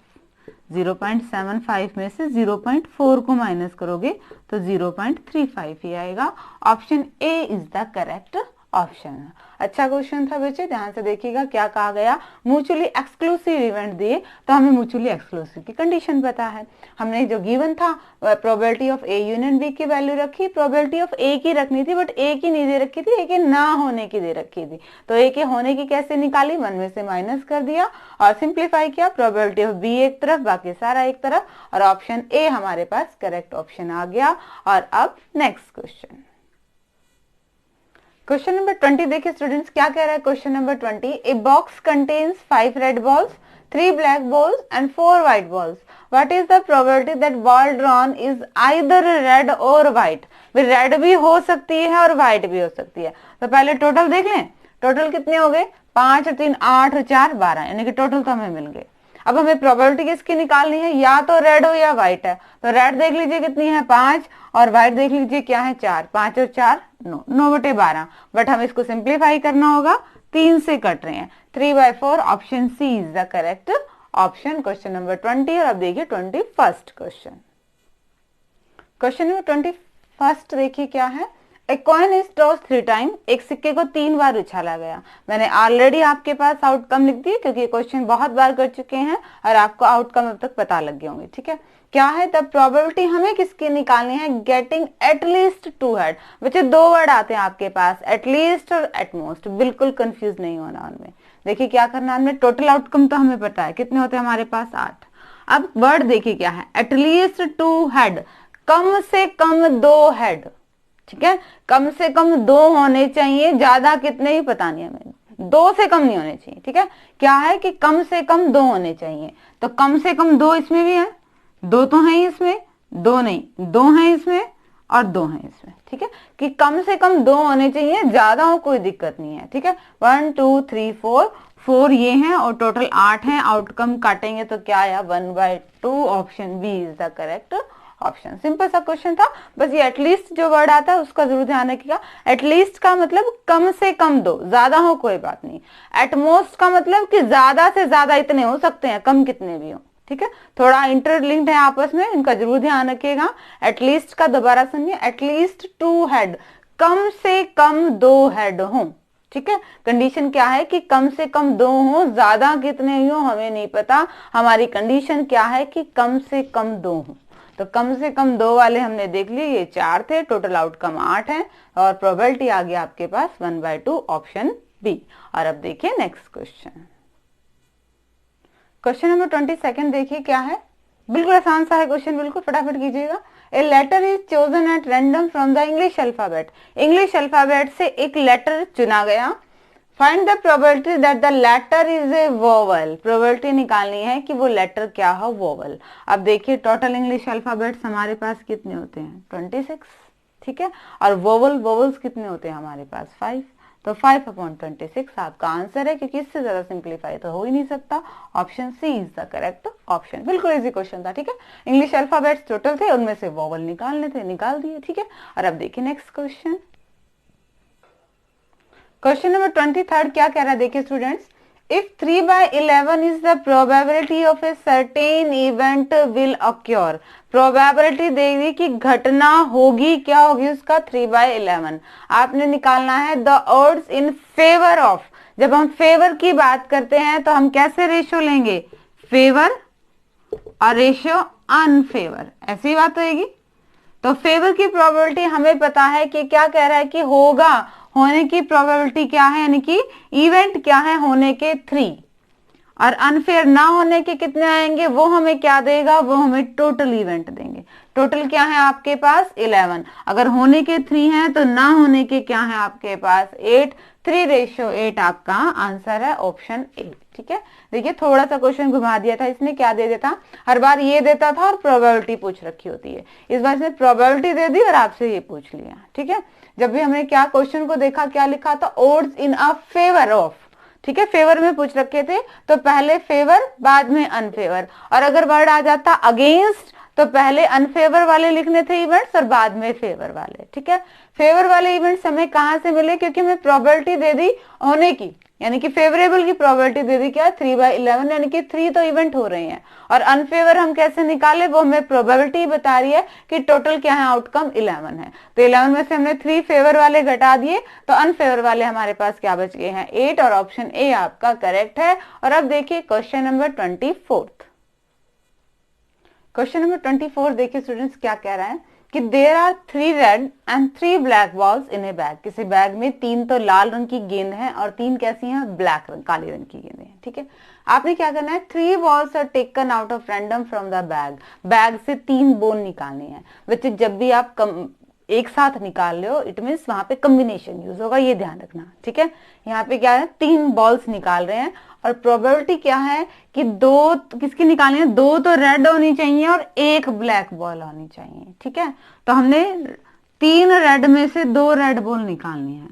0.75 में से 0.4 को माइनस करोगे तो 0.35 ही आएगा। Option A is the correct option. अच्छा क्वेश्चन था बच्चे, ध्यान से देखिएगा क्या कहा गया, म्यूचुअली एक्सक्लूसिव इवेंट दिए तो हमें म्यूचुअली एक्सक्लूसिव की कंडीशन पता है। हमने जो गिवन था probability of A union B की वैल्यू रखी, प्रोबेबिलिटी ऑफ ए की रखनी थी बट ए की नहीं दे रखी थी, ए के ना होने की दे रखी थी। तो ए के होने की कैसे निकाली, 1 में से माइनस कर दिया और सिंप्लीफाई किया, प्रोबेबिलिटी ऑफ बी एक तरफ बाकी सारा एक तरफ, और ऑप्शन ए हमारे पास करेक्ट ऑप्शन आ गया। और अब नेक्स्ट क्वेश्चन, क्वेश्चन नंबर 20 देखिए स्टूडेंट्स क्या कह रहा है। Question number 20, a box contains 5 red balls, 3 black balls and 4 white balls. What is the probability that ball drawn is either red और व्हाइट। रेड भी हो सकती है और व्हाइट भी हो सकती है। तो पहले टोटल देख लें, टोटल कितने हो गए, 5 और 3 8 और 4 12, यानी कि टोटल तो हमें मिल गए। अब हमें प्रोबेबिलिटी किसकी निकालनी है, या तो रेड हो या व्हाइट है। तो रेड देख लीजिए कितनी है 5 और व्हाइट देख लीजिए क्या है 4, 5 और 4 9, 9/12। बट हमें इसको सिंप्लीफाई करना होगा 3 से कट रहे हैं, 3/4 option C is the correct option. Question number 20। और अब देखिए 21st क्वेश्चन। क्वेश्चन नंबर 21 देखिए क्या है। A coin is toss 3 time, एक सिक्के को 3 बार उछाला गया। मैंने ऑलरेडी आपके पास आउटकम लिख दिए क्योंकि ये क्वेश्चन बहुत बार कर चुके हैं और आपको आउटकम अब तक पता लग गए होंगे, ठीक है। क्या है तब प्रोबेबिलिटी हमें किसकी निकालनी है, गेटिंग एटलीस्ट 2 हेड। बच्चे 2 वर्ड आते हैं आपके पास, एटलीस्ट और एटमोस्ट, बिल्कुल कंफ्यूज नहीं होना उनमें। देखिए क्या करना है, हमें टोटल आउटकम तो हमें पता है कितने होते हैं हमारे पास 8। अब वर्ड देखिए क्या है, एटलीस्ट 2 हेड, कम से कम 2 हेड, ठीक है। कम से कम 2 होने चाहिए, ज्यादा कितने ही पता नहीं हमें, 2 से कम नहीं होने चाहिए, ठीक है। क्या है कि कम से कम 2 होने चाहिए, तो कम से कम 2 इसमें भी है, 2 तो है इसमें, 2 नहीं 2 है इसमें और 2 है इसमें, ठीक है। कि कम से कम 2 होने चाहिए, ज्यादा हो कोई दिक्कत नहीं है, ठीक है। 1 2 3 4 ये हैं और टोटल 8 हैं। आउटकम काटेंगे तो क्या आया, 1/2 option B is the correct option. Simple सा क्वेश्चन था, बस ये एटलीस्ट जो वर्ड आता है उसका जरूर ध्यान रखिएगा। एटलीस्ट का मतलब कम से कम 2, ज्यादा हो कोई बात नहीं। एटमोस्ट का मतलब कि ज्यादा से ज्यादा इतने हो सकते हैं, कम कितने भी हो, ठीक है। थोड़ा इंटरलिंक्ड है आपस में, इनका जरूर ध्यान रखिएगा। एटलीस्ट का दोबारा सुनिए, एटलीस्ट 2 हेड, कम से कम 2 हेड हो, ठीक है। कंडीशन क्या है कि कम से कम 2 हो, ज्यादा कितने हो हमें नहीं पता। हमारी कंडीशन क्या है कि कम से कम 2 हो। तो कम से कम 2 वाले हमने देख लिए, ये 4 थे, टोटल आउटकम 8 है और प्रोबेबिलिटी आ गया आपके पास 1/2 ऑप्शन बी। और अब देखिए नेक्स्ट क्वेश्चन। क्वेश्चन नंबर 22 देखिए क्या है, बिल्कुल आसान सा है क्वेश्चन, बिल्कुल फटाफट कीजिएगा। A letter is chosen at random from the English alphabet, English alphabet से एक लेटर चुना गया। Find the probability that the letter is a vowel, probability निकालनी है कि वो लेटर क्या है, वोवल। अब देखिए टोटल इंग्लिश अल्फाबेट्स हमारे पास कितने होते हैं, 26, ठीक है। और वोवल्स कितने होते हैं हमारे पास, 5। तो 5/26 आपका आंसर है, क्योंकि इससे ज्यादा सिंप्लीफाई तो हो ही नहीं सकता। Option C is the correct option. बिल्कुल इजी क्वेश्चन था, ठीक है। इंग्लिश अल्फाबेट्स टोटल थे, उनमें से वोवल निकालने थे, निकाल दिए, ठीक है। और अब देखिए नेक्स्ट क्वेश्चन। क्वेश्चन नंबर 23 क्या कह रहा है, देखिए students. If 3/11 is the probability of a certain event will occur, probability देगी कि घटना होगी, क्या होगी उसका, 3/11। आपने निकालना है the odds in favour of. जब हम फेवर की बात करते हैं तो हम कैसे रेशियो लेंगे, फेवर और रेशियो अनफेवर, ऐसी बात होगी। तो फेवर की प्रोबेबिलिटी हमें पता है कि क्या कह रहा है कि होगा, होने की प्रोबेबिलिटी क्या है, यानी कि इवेंट क्या है, होने के 3। और अनफेयर ना होने के कितने आएंगे, वो हमें क्या देगा, वो हमें टोटल इवेंट देंगे। टोटल क्या है आपके पास 11। अगर होने के 3 हैं तो ना होने के क्या है आपके पास 8। 3/8 आपका आंसर है ऑप्शन ए, ठीक है। देखिए थोड़ा सा क्वेश्चन घुमा दिया था इसने, क्या दे देता, हर बार ये देता था और प्रोबेबिलिटी पूछ रखी होती है, इस बार इसने प्रोबेबिलिटी दे दी और आपसे ये पूछ लिया, ठीक है। जब भी हमने क्या क्वेश्चन को देखा, क्या लिखा था, odds in a favour of, ठीक है। फेवर में पूछ रखे थे तो पहले फेवर बाद में अनफेवर, और अगर वर्ड आ जाता अगेंस्ट तो पहले अनफेवर वाले लिखने थे इवेंट्स और बाद में फेवर वाले, ठीक है। फेवर वाले इवेंट्स हमें कहां से मिले, क्योंकि हमें प्रोबेबिलिटी दे दी होने की, यानी कि फेवरेबल की प्रोबेबिलिटी दे दी क्या, 3/11, यानी कि 3 तो इवेंट हो रहे हैं। और अनफेवर हम कैसे निकाले, वो हमें प्रोबेबिलिटी बता रही है कि टोटल क्या है, आउटकम 11 है। तो 11 में से हमने 3 फेवर वाले घटा दिए, तो अनफेवर वाले हमारे पास क्या बच गए हैं, 8, और ऑप्शन ए आपका करेक्ट है। और अब देखिए क्वेश्चन नंबर 24। क्वेश्चन नंबर 24 देखिए स्टूडेंट्स क्या कह रहा है कि there are 3 red and 3 black balls in a bag, किसी बैग में 3 तो लाल रंग की गेंद है और 3 कैसी हैं, ब्लैक रंग, काले रंग की गेंदें हैं, ठीक है। आपने क्या करना है, 3 balls are taken out of random from the bag, bag से 3 बॉल निकालने हैं। बच्चे जब भी आप एक साथ निकाल रहे हो, इट मीन्स वहां पे कॉम्बिनेशन यूज होगा, ये ध्यान रखना, ठीक है। यहाँ पे क्या है, 3 बॉल्स निकाल रहे हैं और प्रोबेबिलिटी क्या है कि 2 किसकी निकालनी है, 2 तो रेड होनी चाहिए और 1 ब्लैक बॉल होनी चाहिए, ठीक है। तो हमने 3 रेड में से 2 रेड बॉल निकालनी है,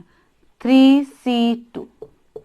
3C2,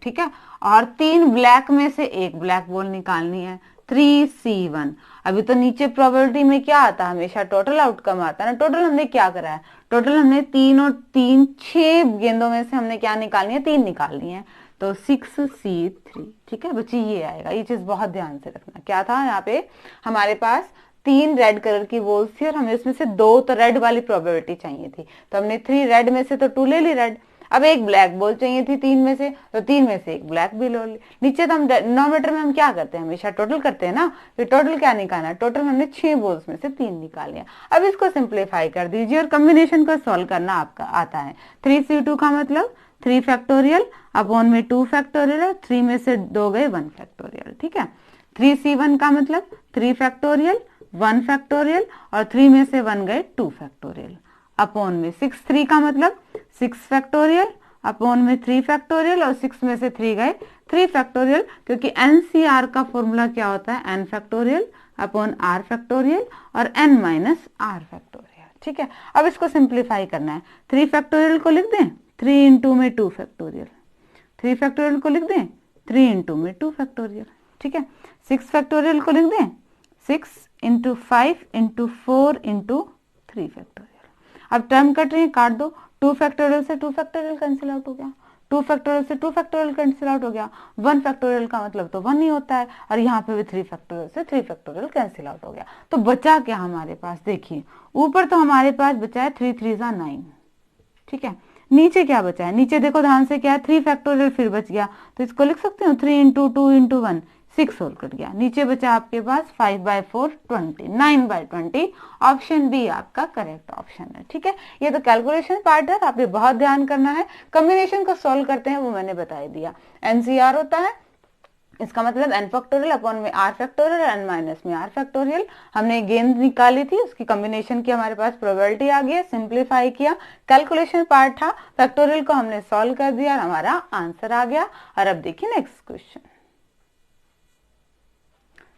ठीक है। और 3 ब्लैक में से 1 ब्लैक बॉल निकालनी है, 3C1। अभी तो नीचे प्रोबेबिलिटी में क्या आता है, हमेशा टोटल आउटकम आता है ना। टोटल हमने क्या करा है, टोटल हमने 3 और 3 6 गेंदों में से हमने क्या निकालनी है, 3 निकालनी है। तो 6C3। ठीक है बच्चे, ये आएगा। ये चीज बहुत ध्यान से रखना। क्या था यहाँ पे, हमारे पास 3 रेड कलर की बॉल्स थी और हमें उसमें से 2 तो रेड वाली प्रोबेबिलिटी चाहिए थी, तो हमने 3 रेड में से तो 2 ले ली रेड। अब एक ब्लैक बॉल चाहिए थी 3 में से, तो 3 में से एक ब्लैक भी ले ली। नीचे तो हम डिनोमिनेटर में हम क्या करते हैं, हमेशा टोटल करते हैं ना। तो टोटल क्या निकालना, टोटल हमने 6 बॉल्स में से 3 निकाल लिया। अब इसको सिंप्लीफाई कर दीजिए और कॉम्बिनेशन को सॉल्व करना आपका आता है। 3C2 का मतलब 3 फैक्टोरियल अपॉन में 2 फैक्टोरियल, और 3 में से 2 गए 1 फैक्टोरियल। ठीक है, 3C1 का मतलब 3 फैक्टोरियल 1 फैक्टोरियल, और 3 में से 1 गए 2 फैक्टोरियल, अपॉन में 6 का मतलब 6 फैक्टोरियल अपॉन में 3 फैक्टोरियल, और 6 में से 3 गए 3 फैक्टोरियल, क्योंकि NCR का फॉर्मूला क्या होता है, n factorial upon r factorial और n माइनस r फैक्टोरियल। ठीक है, अब इसको सिंप्लीफाई करना है। 3 फैक्टोरियल को लिख दें 3 इंटू में 2 फैक्टोरियल, 3 फैक्टोरियल को लिख दें 3 इंटू में 2 फैक्टोरियल। ठीक है, 6 फैक्टोरियल को लिख दें 6 इंटू 5 इंटू 4 इंटू 3 फैक्टोरियल। अब टर्म कट रही है, काट दो। 2 फैक्टोरियल से 2 फैक्टोरियल कैंसिल आउट हो गया, 2 फैक्टोरियल से 2 फैक्टोरियल कैंसिल आउट हो गया, 1 फैक्टोरियल का मतलब तो 1 ही होता है, और यहाँ पे भी 3 फैक्टोरियल से 3 फैक्टोरियल कैंसिल आउट हो गया। तो बचा क्या हमारे पास, देखिए ऊपर तो हमारे पास बचा है 3 3 9। ठीक है, नीचे क्या बचा है, नीचे देखो ध्यान से, क्या है 3 फैक्टोरियल फिर बच गया, तो इसको लिख सकते हो 3 इंटू 2 इंटू 1, 6 होल कट गया। नीचे बचा आपके पास 5/4 20, 9/20। ऑप्शन बी आपका करेक्ट ऑप्शन है। ठीक है, ये तो कैलकुलेशन पार्ट है, आपने बहुत ध्यान करना है। कॉम्बिनेशन को सॉल्व करते हैं वो मैंने बता दिया। NCR होता है, इसका मतलब n फैक्टोरियल अपॉन में r फैक्टोरियल, n माइनस में r फैक्टोरियल। हमने गेंद निकाली थी, उसकी कॉम्बिनेशन की हमारे पास प्रोबेबिलिटी आ गई, सिंप्लीफाई किया। कैलकुलेशन पार्ट था, फैक्टोरियल को हमने सॉल्व कर दिया और हमारा आंसर आ गया। और अब देखिए नेक्स्ट क्वेश्चन।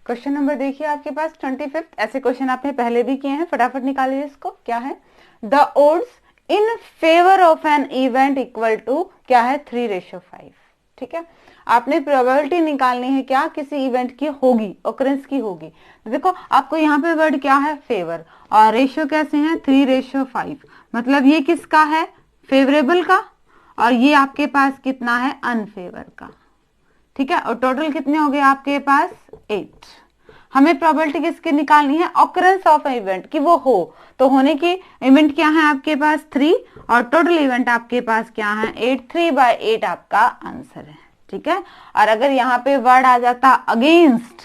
क्वेश्चन नंबर देखिए आपके पास 25। ऐसे क्वेश्चन आपने पहले भी किए हैं, फटाफट निकालिए इसको। क्या है, the odds in favour of an event equal to क्या है, 3:5। ठीक है, आपने प्रोबेबिलिटी निकालनी है क्या, किसी इवेंट की होगी, ऑकरेंस की होगी। तो देखो आपको यहाँ पे वर्ड क्या है, फेवर, और रेशियो कैसे हैं 3:5। मतलब ये किसका है, फेवरेबल का, और ये आपके पास कितना है, अनफेवर का। ठीक है, और टोटल कितने हो गए आपके पास 8। हमें प्रोबेबिलिटी किसकी निकालनी है, ऑकरेंस ऑफ इवेंट की वो हो। तो होने की इवेंट क्या है आपके पास 3, और टोटल इवेंट आपके पास क्या है 8। 3/8 आपका आंसर है। ठीक है, और अगर यहाँ पे वर्ड आ जाता अगेंस्ट,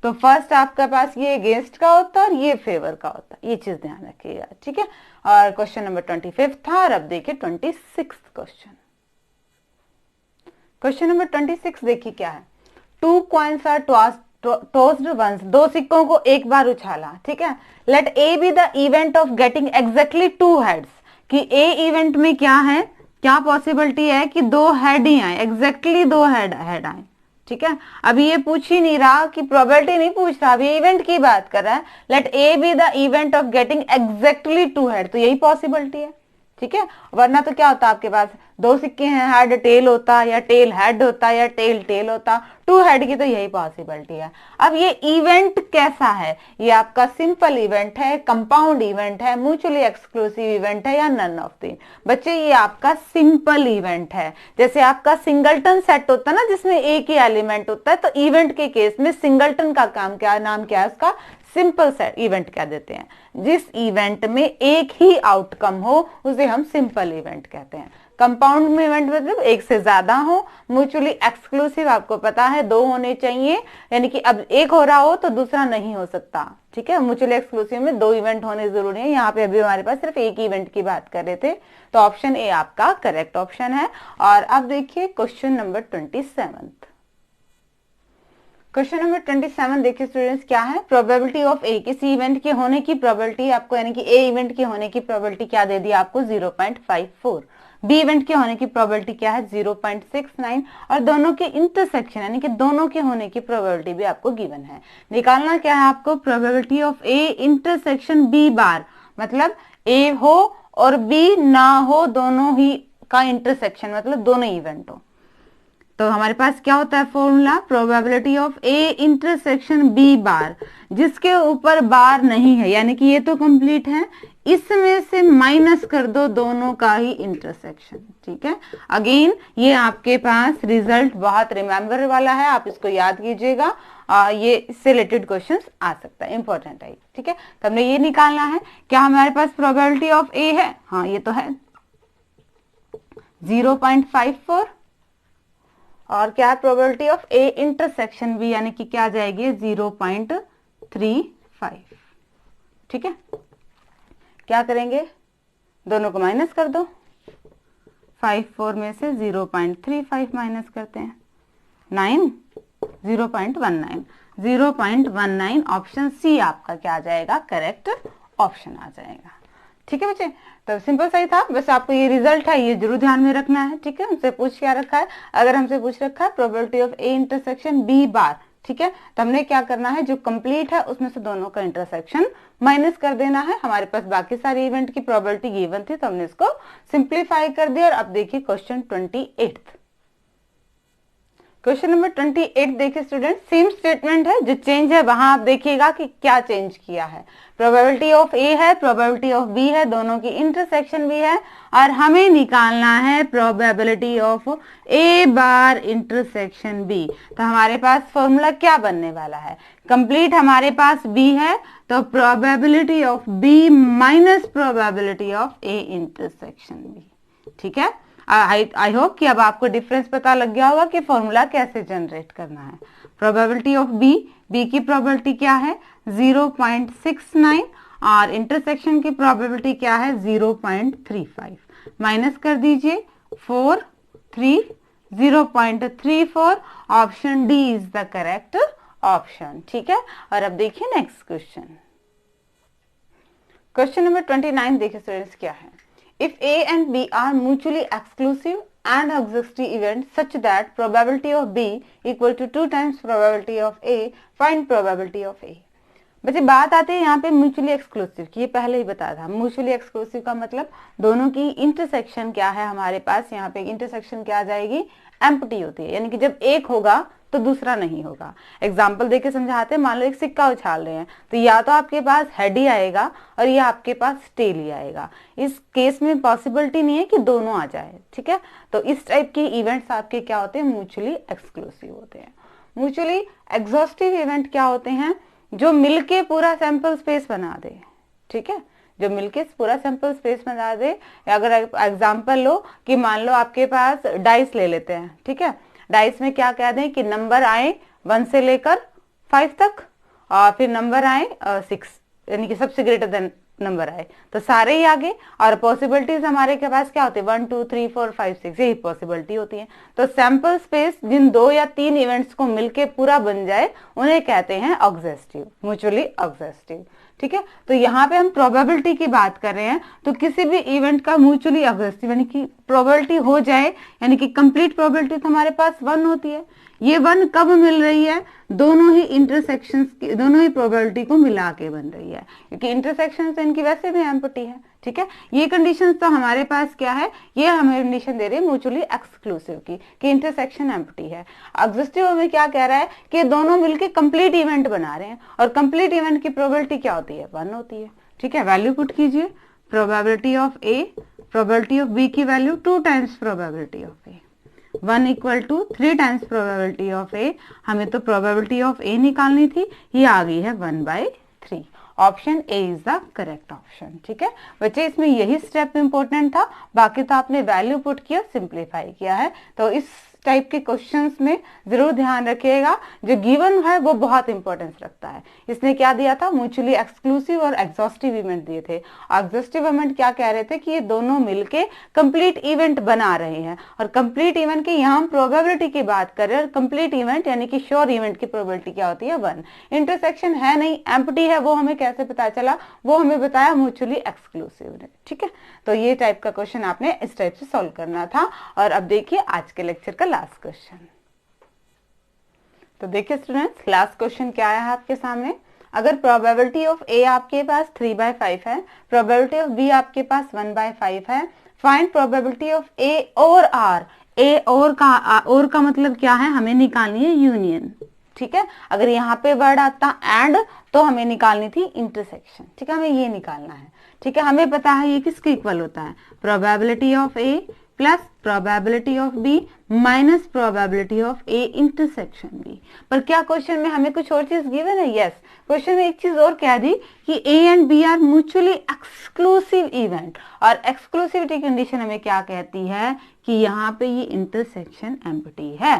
तो फर्स्ट आपके पास ये अगेंस्ट का होता और ये फेवर का होता, ये चीज ध्यान रखिएगा। ठीक है, और क्वेश्चन नंबर 25 था। और अब देखिए 26 क्वेश्चन। क्वेश्चन नंबर 26 देखिए क्या है, 2 कॉइन्स आर टॉस्ड वंस, 2 सिक्कों को एक बार उछाला। ठीक है, let A be the event of getting exactly 2 heads, कि ए इवेंट में क्या है, क्या पॉसिबिलिटी है कि 2 हेड ही आए, एग्जैक्टली 2 हेड आए। ठीक है, अभी ये पूछ ही नहीं रहा कि प्रोबेबिलिटी नहीं पूछ रहा, अभी इवेंट की बात कर रहा है। Let A be the event of getting exactly 2 head, तो यही पॉसिबिलिटी है। ठीक है, वरना तो क्या होता आपके पास 2 सिक्के हैं, हेड टेल होता, या टेल हेड होता, या टेल टेल होता। 2 हेड की तो यही पॉसिबिलिटी है। अब ये इवेंट कैसा है, ये आपका सिंपल इवेंट है, कंपाउंड इवेंट है, म्यूचुअली एक्सक्लूसिव इवेंट है, या नन ऑफ द। बच्चे ये आपका सिंपल इवेंट है। जैसे आपका सिंगलटन सेट होता है ना, जिसमें एक ही एलिमेंट होता है, तो इवेंट के केस में सिंगलटन का काम क्या, नाम क्या है उसका, सिंपल सेट इवेंट कह देते हैं। जिस इवेंट में एक ही आउटकम हो उसे हम सिंपल इवेंट कहते हैं। कंपाउंड में इवेंट मतलब एक से ज्यादा हो। म्यूचुअली एक्सक्लूसिव आपको पता है 2 होने चाहिए, यानी कि अब एक हो रहा हो तो दूसरा नहीं हो सकता। ठीक है, म्यूचुअली एक्सक्लूसिव में 2 इवेंट होने जरूरी है। यहाँ पे अभी हमारे पास सिर्फ एक इवेंट की बात कर रहे थे, तो ऑप्शन ए आपका करेक्ट ऑप्शन है। और अब देखिए क्वेश्चन नंबर 27। क्वेश्चन नंबर 27 देखिए स्टूडेंट्स क्या है, प्रोबेबिलिटी ऑफ ए, किसी इवेंट के होने की प्रोबेबिलिटी आपको, यानी कि ए इवेंट के होने की प्रोबेबिलिटी क्या दे दी आपको 0.54, बी इवेंट के होने की प्रोबेबिलिटी क्या है 0.69, और दोनों के इंटरसेक्शन यानी कि दोनों के होने की प्रोबेबिलिटी भी आपको गिवन है। निकालना क्या है आपको, probability of A intersection B bar, मतलब ए हो और बी ना हो, दोनों ही का इंटरसेक्शन, मतलब दोनों इवेंट हो। तो हमारे पास क्या होता है formula, probability of A intersection B bar, जिसके ऊपर बार नहीं है, यानी कि ये तो कंप्लीट है, इसमें से माइनस कर दो दोनों का ही इंटरसेक्शन। ठीक है, अगेन ये आपके पास रिजल्ट बहुत रिमेंबर वाला है, आप इसको याद कीजिएगा। ये इससे रिलेटेड क्वेश्चंस आ सकता है, इंपॉर्टेंट है। ठीक है, तो हमने ये निकालना है, क्या हमारे पास प्रोबेबिलिटी ऑफ ए है? हाँ ये तो है 0.54, और क्या है probability of A intersection B, यानी कि क्या आ जाएगी 0.35। ठीक है, क्या करेंगे, दोनों को माइनस कर दो, 54 में से 0.35 माइनस करते हैं 9, 0.19, 0.19 ऑप्शन सी आपका क्या आ जाएगा, करेक्ट ऑप्शन आ जाएगा। ठीक है बच्चे, तो सिंपल सही था, बस आपको ये रिजल्ट है ये जरूर ध्यान में रखना है। ठीक है, हमसे पूछ क्या रखा है, अगर हमसे पूछ रखा है probability of A intersection B bar, ठीक है, तो हमने क्या करना है, जो कंप्लीट है उसमें से दोनों का इंटरसेक्शन माइनस कर देना है। हमारे पास बाकी सारे इवेंट की प्रोबेबिलिटी गिवन थी, तो हमने इसको सिंप्लीफाई कर दिया। और अब देखिए क्वेश्चन 28। क्वेश्चन नंबर 28 देखिए स्टूडेंट, सेम स्टेटमेंट है, जो चेंज है वहां आप देखिएगा कि क्या चेंज किया है। प्रोबेबिलिटी ऑफ ए है, प्रोबेबिलिटी ऑफ बी है, दोनों की इंटरसेक्शन भी है, और हमें निकालना है probability of A bar intersection B. तो हमारे पास फॉर्मूला क्या बनने वाला है, कंप्लीट हमारे पास बी है, तो probability of B minus probability of A intersection B. ठीक है, आई होप कि अब आपको डिफरेंस पता लग गया होगा कि फॉर्मूला कैसे जनरेट करना है। प्रोबेबिलिटी ऑफ बी, बी की प्रोबेबिलिटी क्या है 0.69, और इंटरसेक्शन की प्रोबेबिलिटी क्या है 0.35। माइनस कर दीजिए 4, 3, 0.34, option D is the correct option. ठीक है, और अब देखिए नेक्स्ट क्वेश्चन, क्वेश्चन नंबर 29 देखिए स्टूडेंट्स क्या है। If A and B are mutually exclusive and exhaustive events such that probability of B equal to 2 times probability of A, find probability of A। बच्चे बात आती है यहाँ पे म्यूचुअली एक्सक्लूसिव की, ये पहले ही बताया था। म्यूचुअली एक्सक्लूसिव का मतलब दोनों की इंटरसेक्शन क्या है, हमारे पास यहाँ पे इंटरसेक्शन क्या आ जाएगी, एम्प्टी होती है, यानी कि जब एक होगा तो दूसरा नहीं होगा। एग्जाम्पल देके समझाते हैं, मान लो एक सिक्का उछाल रहे हैं, तो या तो आपके पास हेड ही आएगा और या आपके पास टेल ही आएगा। इस केस में पॉसिबिलिटी नहीं है कि दोनों आ जाए। ठीक है, तो इस टाइप के इवेंट्स आपके क्या होते हैं, म्यूचुअली एक्सक्लूसिव होते हैं। म्यूचुअली एग्जॉस्टिव इवेंट क्या होते हैं, जो मिलके पूरा सैंपल स्पेस बना दे। ठीक है, जो मिलके पूरा सैंपल स्पेस बना दे। अगर एग्जाम्पल लो कि मान लो आपके पास डाइस ले लेते हैं, ठीक है, डाइस में क्या कह दें कि नंबर आए 1 से लेकर 5 तक, और फिर नंबर आए 6, यानी कि सबसे ग्रेटर देन नंबर आए, तो सारे ही आगे। और पॉसिबिलिटीज हमारे के पास क्या होती है 1 2 3 4 5 6, यही पॉसिबिलिटी होती है। तो सैंपल स्पेस जिन 2 या 3 इवेंट्स को मिलके पूरा बन जाए उन्हें कहते हैं ऑक्जेस्टिव, म्यूचुअली ऑक्जेस्टिव। ठीक है, तो यहाँ पे हम प्रोबेबिलिटी की बात कर रहे हैं, तो किसी भी इवेंट का म्यूचुअली ऑक्जेस्टिव यानी कि प्रोबेबिलिटी हो जाए, यानी कि कंप्लीट प्रोबेबिलिटी तो हमारे पास 1 होती है। ये 1 कब मिल रही है, दोनों ही इंटरसेक्शंस की, दोनों ही प्रोबेबिलिटी को मिला के बन रही है, क्योंकि इंटरसेक्शन इनकी वैसे भी एम्प्टी है। ठीक है, ये कंडीशंस तो हमारे पास क्या है, ये हमें कंडीशन दे रही है म्यूचुअली एक्सक्लूसिव की, कि इंटरसेक्शन एम्प्टी है। ऑक्जेस्टिव में क्या कह रहा है कि दोनों मिलके कंप्लीट इवेंट बना रहे हैं, और कंप्लीट इवेंट की प्रोबेबिलिटी क्या होती है 1 होती है। ठीक है, वैल्यू पुट कीजिए, probability of A, probability of B की value 2 times probability of A, 1 equal to 3 times probability of A. हमें तो प्रोबेबिलिटी ऑफ ए निकालनी थी, ये आ गई है 1/3। Option A is the correct option. ठीक है बच्चे, इसमें यही स्टेप इंपॉर्टेंट था, बाकी तो आपने वैल्यू पुट किया, सिंप्लीफाई किया है। तो इस टाइप के क्वेश्चंस में जरूर ध्यान रखिएगा, जो गिवन है वो बहुत इंपॉर्टेंस रखता है। इसने क्या दिया था, म्यूचुअली एक्सक्लूसिव और एग्जॉस्टिव इवेंट दिए थे। एग्जॉस्टिव इवेंट क्या कह रहे थे कि ये दोनों मिलके कंप्लीट इवेंट बना रहे हैं, और कंप्लीट इवेंट की यहाँ हम प्रोबेबिलिटी की बात कर रहे हैं। कंप्लीट इवेंट यानी कि श्योर इवेंट की प्रोबेबिलिटी क्या होती है 1। इंटरसेक्शन है नहीं, एम्प्टी है, वो हमें कैसे पता चला, वो हमें बताया म्यूचुअली एक्सक्लूसिव ने। ठीक है, तो ये टाइप का क्वेश्चन आपने इस टाइप से सॉल्व करना था। और अब देखिए आज के लेक्चर का लास्ट क्वेश्चन। तो देखिए स्टूडेंट्स, लास्ट क्वेश्चन क्या आया है आपके सामने। अगर प्रोबेबिलिटी ऑफ ए आपके पास 3/5 है, प्रोबेबिलिटी ऑफ बी आपके पास 1/5 है, फाइंड प्रोबेबिलिटी ऑफ ए और आर। ए और का मतलब क्या है, हमें निकालनी है यूनियन। ठीक है, अगर यहाँ पे वर्ड आता एंड तो हमें निकालनी थी इंटरसेक्शन। ठीक है, हमें ये निकालना है। ठीक है, हमें पता है ये किसके इक्वल होता है, probability of A plus probability of B minus probability of A intersection B. पर क्या क्वेश्चन में हमें कुछ और चीज गिवन है? यस, क्वेश्चन में एक चीज और कह दी कि A and B are mutually exclusive event, और एक्सक्लूसिविटी कंडीशन हमें क्या कहती है कि यहाँ पे ये इंटरसेक्शन एम्प्टी है।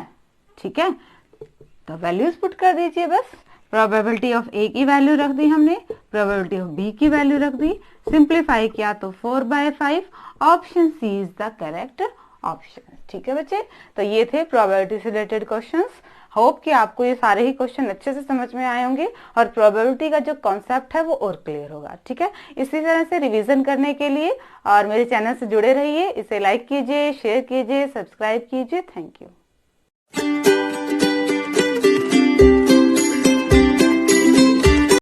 ठीक है, तो वैल्यूज पुट कर दीजिए बस। प्रोबेबिलिटी ऑफ ए की वैल्यू रख दी हमने, प्रोबेबिलिटी ऑफ बी की वैल्यू रख दी, सिंप्लीफाई किया तो 4/5, option C is the correct option. ठीक है बच्चे, तो ये थे प्रोबेबिलिटी से रिलेटेड क्वेश्चंस। होप कि आपको ये सारे ही क्वेश्चन अच्छे से समझ में आए होंगे और प्रोबेबिलिटी का जो कॉन्सेप्ट है वो और क्लियर होगा। ठीक है, इसी तरह से रिवीजन करने के लिए और मेरे चैनल से जुड़े रहिए, इसे लाइक कीजिए, शेयर कीजिए, सब्सक्राइब कीजिए। Thank you.